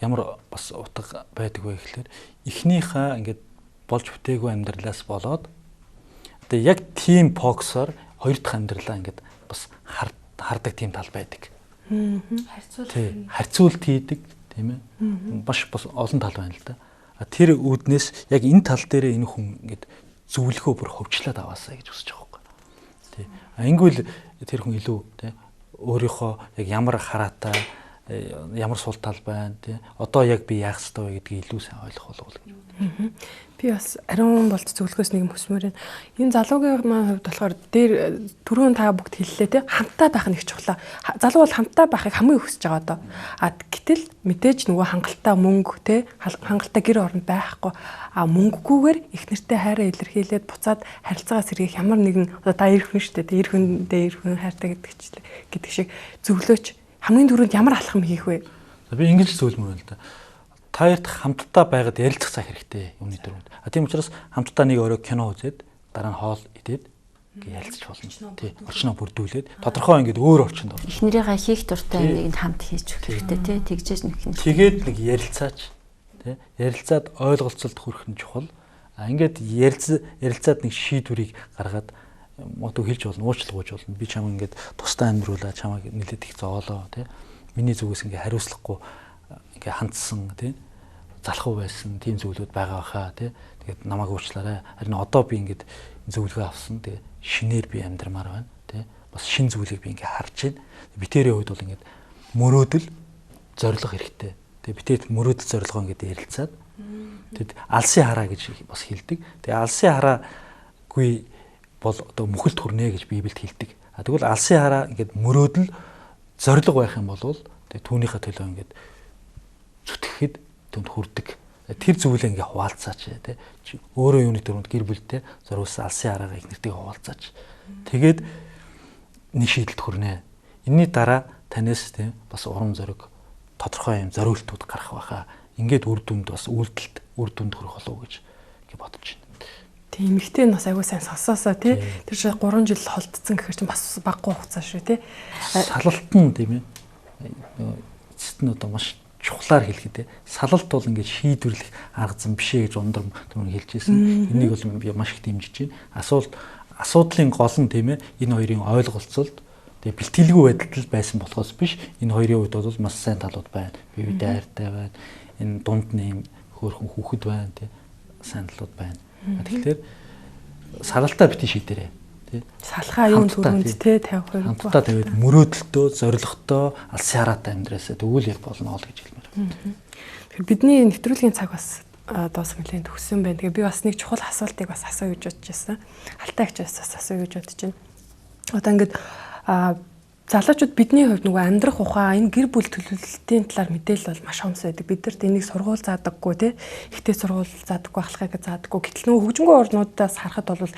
ямар бас утга байдаг вэ гэхэлэр эхнийхээ ингээд болж бүтээгүй амьдралаас болоод одоо яг тийм фокусоор хоёр дахь амьдралаа ингээд бас хардаг тийм тал байдаг. Харьцуулт хийдэг тийм ээ. Маш бас олон тал байна л да. Тэр үүднээс яг энэ тал дээр энэ хүн ингээд зөвлөхөө бүр хөвчлээд аваасаа гэж хүсэж байгаа юм. Тий. Ингүүл тэр хүн илүү тий өөрийнхөө яг ямар хараатай ямар сул тал байна тий. Одоо яг би яах ёстой вэ гэдгийг илүү сайн ойлгох болов уу гэж. Би бас ариун болт зөвлөхөөс нэг юм хүсмээр байна. Энэ залуугийн маань хувьд болохоор дээр түрүүн та бүгд хэллээ те хамтаа байх нь их чухал. Залуу бол хамтаа байхыг хамгийн хүсэж байгаа одоо. Гэтэл мэдээж нөгөө хангалттай мөнгө те хангалттай гэр орон байхгүй. Мөнгөгүйгээр их нэртэй хайраа илэрхийлээд буцаад харилцаагаа сэргээх ямар нэгэн одоо та ирэх хүн шүү дээ. Ирэх хүндээ ирэх хүн хайртай гэдэг шиг зөвлөөч хамгийн түрүүнд ямар алхам хийх вэ? Би ингэж зөвлөмөр байна л да. Та хоёрт хамтдаа байгаад ярилцах цаг хэрэгтэй юмны дөрөнд. Тийм учраас хамтдаа нэг орой кино үзээд дараа нь хоол идээд ингээ ярилцаж болно. Тий. Орчноо бүрдүүлээд тодорхой ингээд өөр орчинд орж. Эхнэрийнхээ хийх дуртай юмыг хамт хийж өгөх хэрэгтэй тий. Тэгжээж нөхөн. Тэгээд нэг ярилцаач тий. Ярилцаад ойлголцолд хүрэх нь чухал. Ингээд ярилцаад нэг шийдвэрийг гаргаад одоо хэлж болно, уучлалгууж болно. Би чамайг ингээд тусдаа амьдруулаа, чамайг нэлээд их зоолоо тий. Миний зүгээс ингээ хариуцлахгүй ингээ хандсан тий. Залхуу байсан тийм зүйлүүд байгаа хаа тий. Тэгээд намайг уучлаарай. Харин одоо би ингээд зөвлөгөө авсан. Тэгээд шинээр би амьдрмаар байна тий. Бас шин зүйлийг би ингээ харж байна. Битэрийн хувьд бол ингээд мөрөөдөл зориг хэрэгтэй. Тэгээд битээд мөрөөдөл зорилгоо ингээд ярилцаад тэгэд алсын хараа гэж бас хэлдэг. Тэгээд алсын хараагүй бол одоо мөхөлт хүрнэ гэж Библиэд хэлдэг. Тэгвэл алсын хараа ингээд мөрөөдөл зориг байх юм бол тэгээд түүнийхээ төлөө ингээд зүтгэхэд түнд хүрдэг. Тэр зүйлээ ингээ хуваалцаач тий. Өөрөө юуны төрөнд гэр бүлтэй зориулсан алсын хараагаа их нэртэйг хуваалцаач. Тэгээд нэг шийдэлд хүрнэ. Энийний дараа танаас тий бас урам зориг тодорхой юм зориултууд гарах байхаа. Ингээд үр дүнд бас үйлдэлд үр дүнд хүрэх болов уу гэж бодож байна. Тийм эмэгтэй нь бас аягүй сайн сонсоосоо тий. Тэр чинь 3 жил холдсон гэхэр чинь бас баггүй хугацаа шүү тий. Салалт нь тийм ээ. Эцэст нь одоо маш чухлаар хэлэхэд салалт бол ингээд шийдвэрлэх арга зам биш ээ гэж ундрам түрүүн хэлжсэн. Энийг бол би маш их дэмжиж байна. Асуудлын гол нь тийм ээ энэ хоёрын ойлголцолд тэгээ бэлтгэлгүй байдал байсан болохоос биш энэ хоёрын үед бол маш сайн талууд байна. Бие биедээ хайртай байна. Энэ дунд нэм хөөрхөн хүүхэд байна тий. Сайн талууд байна. Тэгэхээр салалтаа бити шийдээрэй. Салхаа юм түрүүнд те 50%. Хамтдаа тавиад мөрөөдөлтөө, зоригтой, алсын хараатай амьдраасаа тэгвэл яг болно ол гэж хэлмээр. Тэгэхээр бидний нэвтрүүлгийн цаг бас дуусах нэлээд төгссөн байна. Тэгээ би бас нэг чухал асуултыг бас асууя гэж бодож байсан. Алтай ачаас асууя гэж бодож байна. Одоо ингээд залуучууд бидний хувьд нөгөө амьдрах ухаан энэ гэр бүл төлөвлөлтийн талаар мэдээлэл бол маш хомс байдаг. Бид нарт энийг сургууль заадаггүй те. Ихтэй сургууль заадаггүй, ахлахыг заадаггүй. Гэтэл нөгөө хөгжмөнгүй орнуудаас харахад бол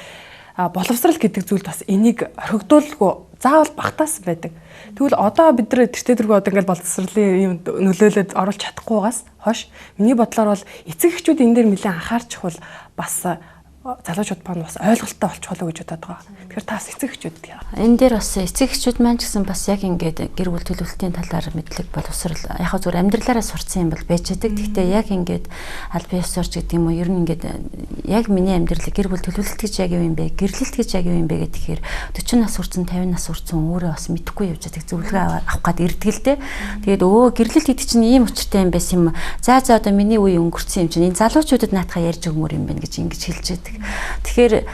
боловсрал гэдэг зүйл бас энийг орхигдуулгүй заавал багтаасан байдаг. Тэгвэл одоо бид нар тэртээ дөрвөө одоо ингээл боловсролын юм нөлөөлөд оруулах чадахгүйгаас хойш миний бодлоор бол эцэг эхчүүд энэ дээр нэлээд анхаарч хвал бас залуучууд маань бас ойлголттой болчих болоо гэж бодоод байгаа. Тэгэхээр таас эцэг эхчүүд яа. Энэ дээр бас эцэг эхчүүд маань ч гэсэн бас яг ингээд гэр бүл төлөвлөлтийн талаар мэдлэг боловсрал яг хөө зүгээр амьдралаараа сурцсан юм бол байж байгаа. Гэхдээ яг ингээд аль бие сурч гэдэг юм уу ер нь ингээд яг миний амьдрал гэр бүл төлөвлөлт гэж яг юу юм бэ? Гэрлэлт гэж яг юу юм бэ гэхээр 40 нас хүрсэн 50 нас хүрсэн өөрөө бас мэдэхгүй явж байгаа зөвлөгөө авах гад ирдэг л дээ. Тэгээд гэрлэлт гэдэг чинь ийм учиртай юм байсан юм. За одоо миний үе өнгөрсөн юм чинь энэ залуучуудад наатахаа ярьж өгмөр юм байна гэж ингэж хэлж байдаг. Тэгэхээр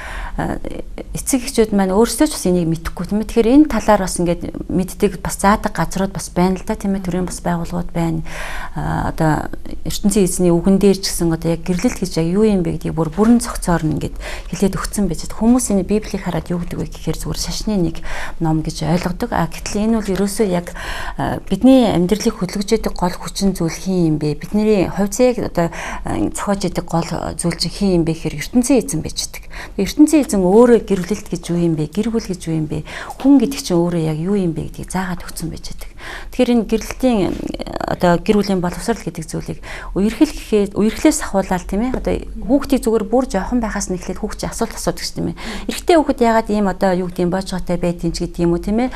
эцэг эхчүүд маань өөрсдөө ч бас энийг мэдэхгүй тийм ээ. Тэгэхээр энэ талаар бас ингээд мэддэг бас заадаг газрууд бас байна л да тийм ээ. Төрийн бас байгууллагууд байна. Одоо ертөнцийн эзний үгэн дээр ч гэсэн одоо яг гэрлэлт гэж яг юу юм бэ гэдгийг бүрэн цогцоор нь ингээд хэлээд өгсөн байж байгаа. Хүмүүс энэ Библийг хараад юу гэдэг вэ гэхээр зүгээр шашны нэг ном гэж ойлгодог. Гэтэл энэ бол ерөөсөө яг бидний амьдралыг хөдөлгөж яадаг гол хүчин зүйл хин юм бэ? Бидний хувь зээг одоо зохиож яадаг гол зүйл чинь хин юм бэ гэхээр ертөнцийн эзэн байждаг. ертөнцийн эзэн өөрөө гэрлэлт гэж юу юм бэ? Гэр бүл гэж юу юм бэ? Хүн гэдэг чинь өөрөө яг юу юм бэ гэдгийг заагаад өгсөн байж байгаа. Тэгэхээр энэ гэрлэлтийн одоо гэр бүлийн боловсрал гэдэг зүйлийг үерхлээс ахуулаад тийм ээ. Одоо хүүхдийг зүгээр бүр жоохон байхаас нь эхлээд хүүхд чинь асуулт асуудаг ш тийм ээ. Эрэгтэй хүүхэд яагаад ийм одоо юу гэдэг юм боожгатай байдгийг ч гэдэг юм уу тийм ээ.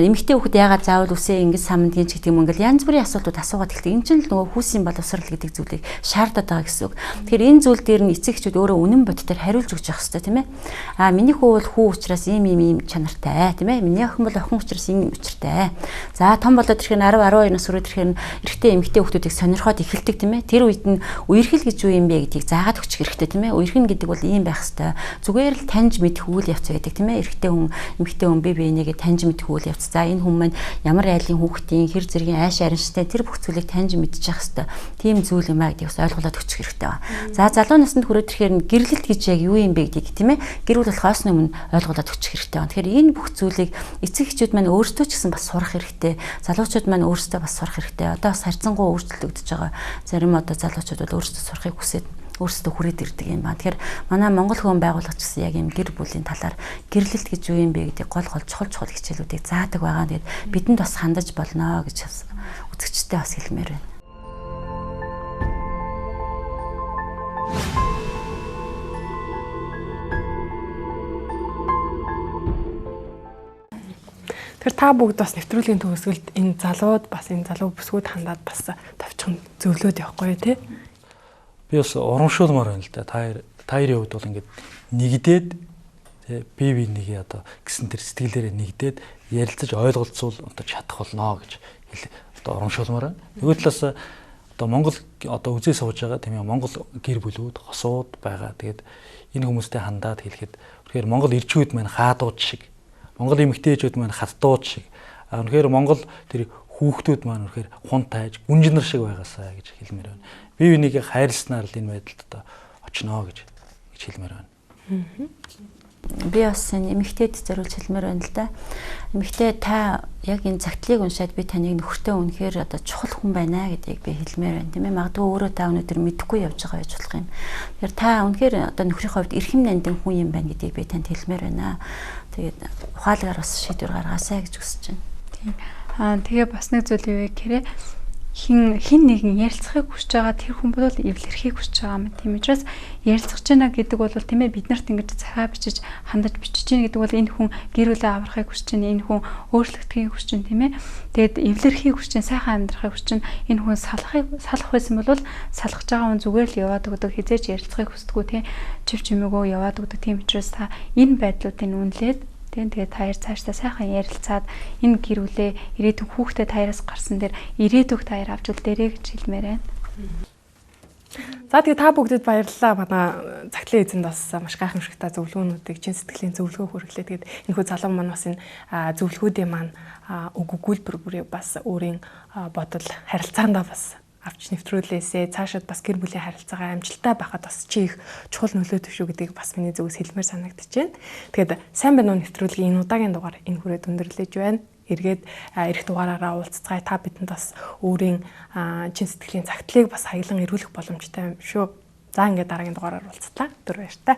Эмэгтэй хүүхэд яагаад заавал үсээ ингэж самдгийн ч гэдэг юм ингээл янз бүрийн асуултууд асуугаад эхэлдэг. Энэ чинь л нөгөө хүүсийн боловсрал гэдэг зүйлийг шаардаад байгаа гэсэн үг. Тэгэхээр энэ зүйл дээр нь эцэг эхчүүд өөрөө үнэн бодтоор хариулж өгч явах хэрэгтэй тийм ээ. Миний хүү бол хүү учраас ийм чанартай тийм ээ. Миний охин бол охин учраас ийм учиртай. За том болоод ирэхээр 10 12 нас хүрээд ирэхээр эрэгтэй эмэгтэй хүүхдүүдийг сонирхоод эхэлдэг тийм ээ. Тэр үед нь үерхэл гэж юу юм бэ гэдгийг заагаад өгчих хэрэгтэй тийм ээ. Үерхэн гэдэг бол ийм байх хэвээр. Зүгээр л таньж мэдэх үйл явц байдаг тийм ээ. Эрэгтэй хүн эмэгтэй хүн бие биенийгээ таньж мэдэх үйл явц. За энэ хүн маань ямар айлын хүүхдийн хэр зэргийн айш аранштай тэр бүх зүйлийг таньж мэдчих хэвээр. Тийм зүйл юм аа гэдгийг бас ойлгуулад өгчих хэрэгтэй байна. За залуу наснд хүрээд ирэхээр гэрлэлт гэж яг юу юм бэ гэдгийг тийм ээ. Гэр бүл болохоос өмнө ойлгуулад өгчих хэрэгтэй байна. Тэгэхээр энэ бүх зүйлийг эцэг эхчүүд маань өөрсдөө ч гэсэн бас сурах хэрэгтэй. Залуучууд маань өөрсдөө бас сурах хэрэгтэй. Одоо бас харьцангуй өөрчлөгдөж байгаа. Зарим одоо залуучууд бол өөрсдөө сурахыг хүсээд өөрсдөө хүрээд ирдэг юм байна. Тэгэхээр манай Монгол хүн байгууллагч гэсэн яг юм гэр бүлийн талаар гэрлэлт гэж юу юм бэ гэдэг гол чухал хичээлүүдийг заадаг байгаа. Тэгээд бидэнд бас хандаж болно гэж үзэгчтэй бас хэлмээр байна. Тэгэхээр та бүгд бас нэвтрүүлгийн төгсгөлд энэ залууд бас энэ залуу бүсгүүд хандаад бас товчхон зөвлөөд явахгүй тий. Би бас урамшуулмаар байна л да. Та хоёрын хувьд бол ингээд нэгдээд тий бие биенийг одоо гэсэн тэр сэтгэлээрээ нэгдээд ярилцаж ойлголцуул одоо чадах болно гэж одоо урамшуулмаар байна. Нөгөө талаас одоо Монгол одоо үзээ сууж байгаа тийм ээ Монгол гэр бүлүүд хосууд байгаа. Тэгээд энэ хүмүүстэй хандаад хэлэхэд тэгэхээр Монгол ирчүүд маань хаадууд шиг, Монгол эмэгтэйчүүд маань хаттууд шиг, үнэхээр Монгол тэр хүүхдүүд маань үнэхээр хун тайж, гүнжинэр шиг байгаасаа гэж хэлмээр байна. Бие бинийгээ хайрласнаар л энэ байдалд одоо очно гэж хэлмээр байна. Би бас энэ эмэгтэйд зориулж хэлмээр байна л да. Эмэгтэй та яг энэ загтлыг уншаад би таныг нөхөртөө үнэхээр одоо чухал хүн байна гэдгийг би хэлмээр байна. Тийм ээ. Магадгүй өөрөө та өнөөдөр мэдэхгүй явж байгаа байж болох юм. Тэгэхээр та үнэхээр одоо нөхрийн хувьд эрхэм нандин хүн юм байна гэдгийг би танд хэлмээр байна. Тэгээд ухаалгаар бас шийдвэр гаргаасаа гэж хүсэж байна. Тийм. Тэгээ бас нэг зүйл юу вэ гэхээр хин нэгэн ярилцахыг хүсэж байгаа тэр хүн бол эвлэрхийг хүсэж байгаа юм. Тийм учраас ярилцах гэж байна гэдэг бол тийм ээ бид нарт ингэж цагаа бичиж хандаж бичиж гин гэдэг бол энэ хүн гэр бүлээ аврахыг хүсэж байна. Энэ хүн өөрчлөгдөхийг хүсэж байна тийм ээ. Тэгээд эвлэрхийг хүсэж байна, сайхан амьдрахыг хүсэж байна. Энэ хүн салах байсан бол салах байгаа хүн зүгээр л яваад өгдөг хизээч ярилцахыг хүсдэггүй тийм чив чимээгөө яваад өгдөг. Тийм учраас та энэ байдлуудыг үнэлээд тэгээд таяр цаашдаа сайхан ярилцаад энэ гэрүүлээ ирээдүйн хүүхдэд таяраас гарсан дээр ирээдүйг таяр авч үлдээрэй гэж хэлмээр байна. За тэгээ та бүгдэд баярлалаа. Манай цагтлын эзэнд бас маш гайхамшигтай зөвлөгөөнүүдийг чин сэтгэлийн зөвлөгөө хүргэлээ. Тэгээд энэхүү залуу маань бас энэ зөвлөгөөдөө маань өгөгүүлбэр бүрийг бас өөрийн бодол харилцаандаа бас авч нэвтрүүлээсээ цаашаад бас гэр бүлийн харилцаагаа амжилттай байхад бас чи их чухал нөлөөдөг шүү гэдгийг бас миний зүгээс хэлмээр санагдаж байна. Тэгэхээр сайн байна уу нэвтрүүлгийн энэ удаагийн дугаар энэ хүрээд өндөрлөж байна. Эргээд эх дугаараараа уулзцгаая. Та бидэнд бас өөрийн чин сэтгэлийн цагтлыг бас хаялан эргүүлэх боломжтой юм шүү. За ингээд дараагийн дугаараар уулзлаа. Түр баяртай.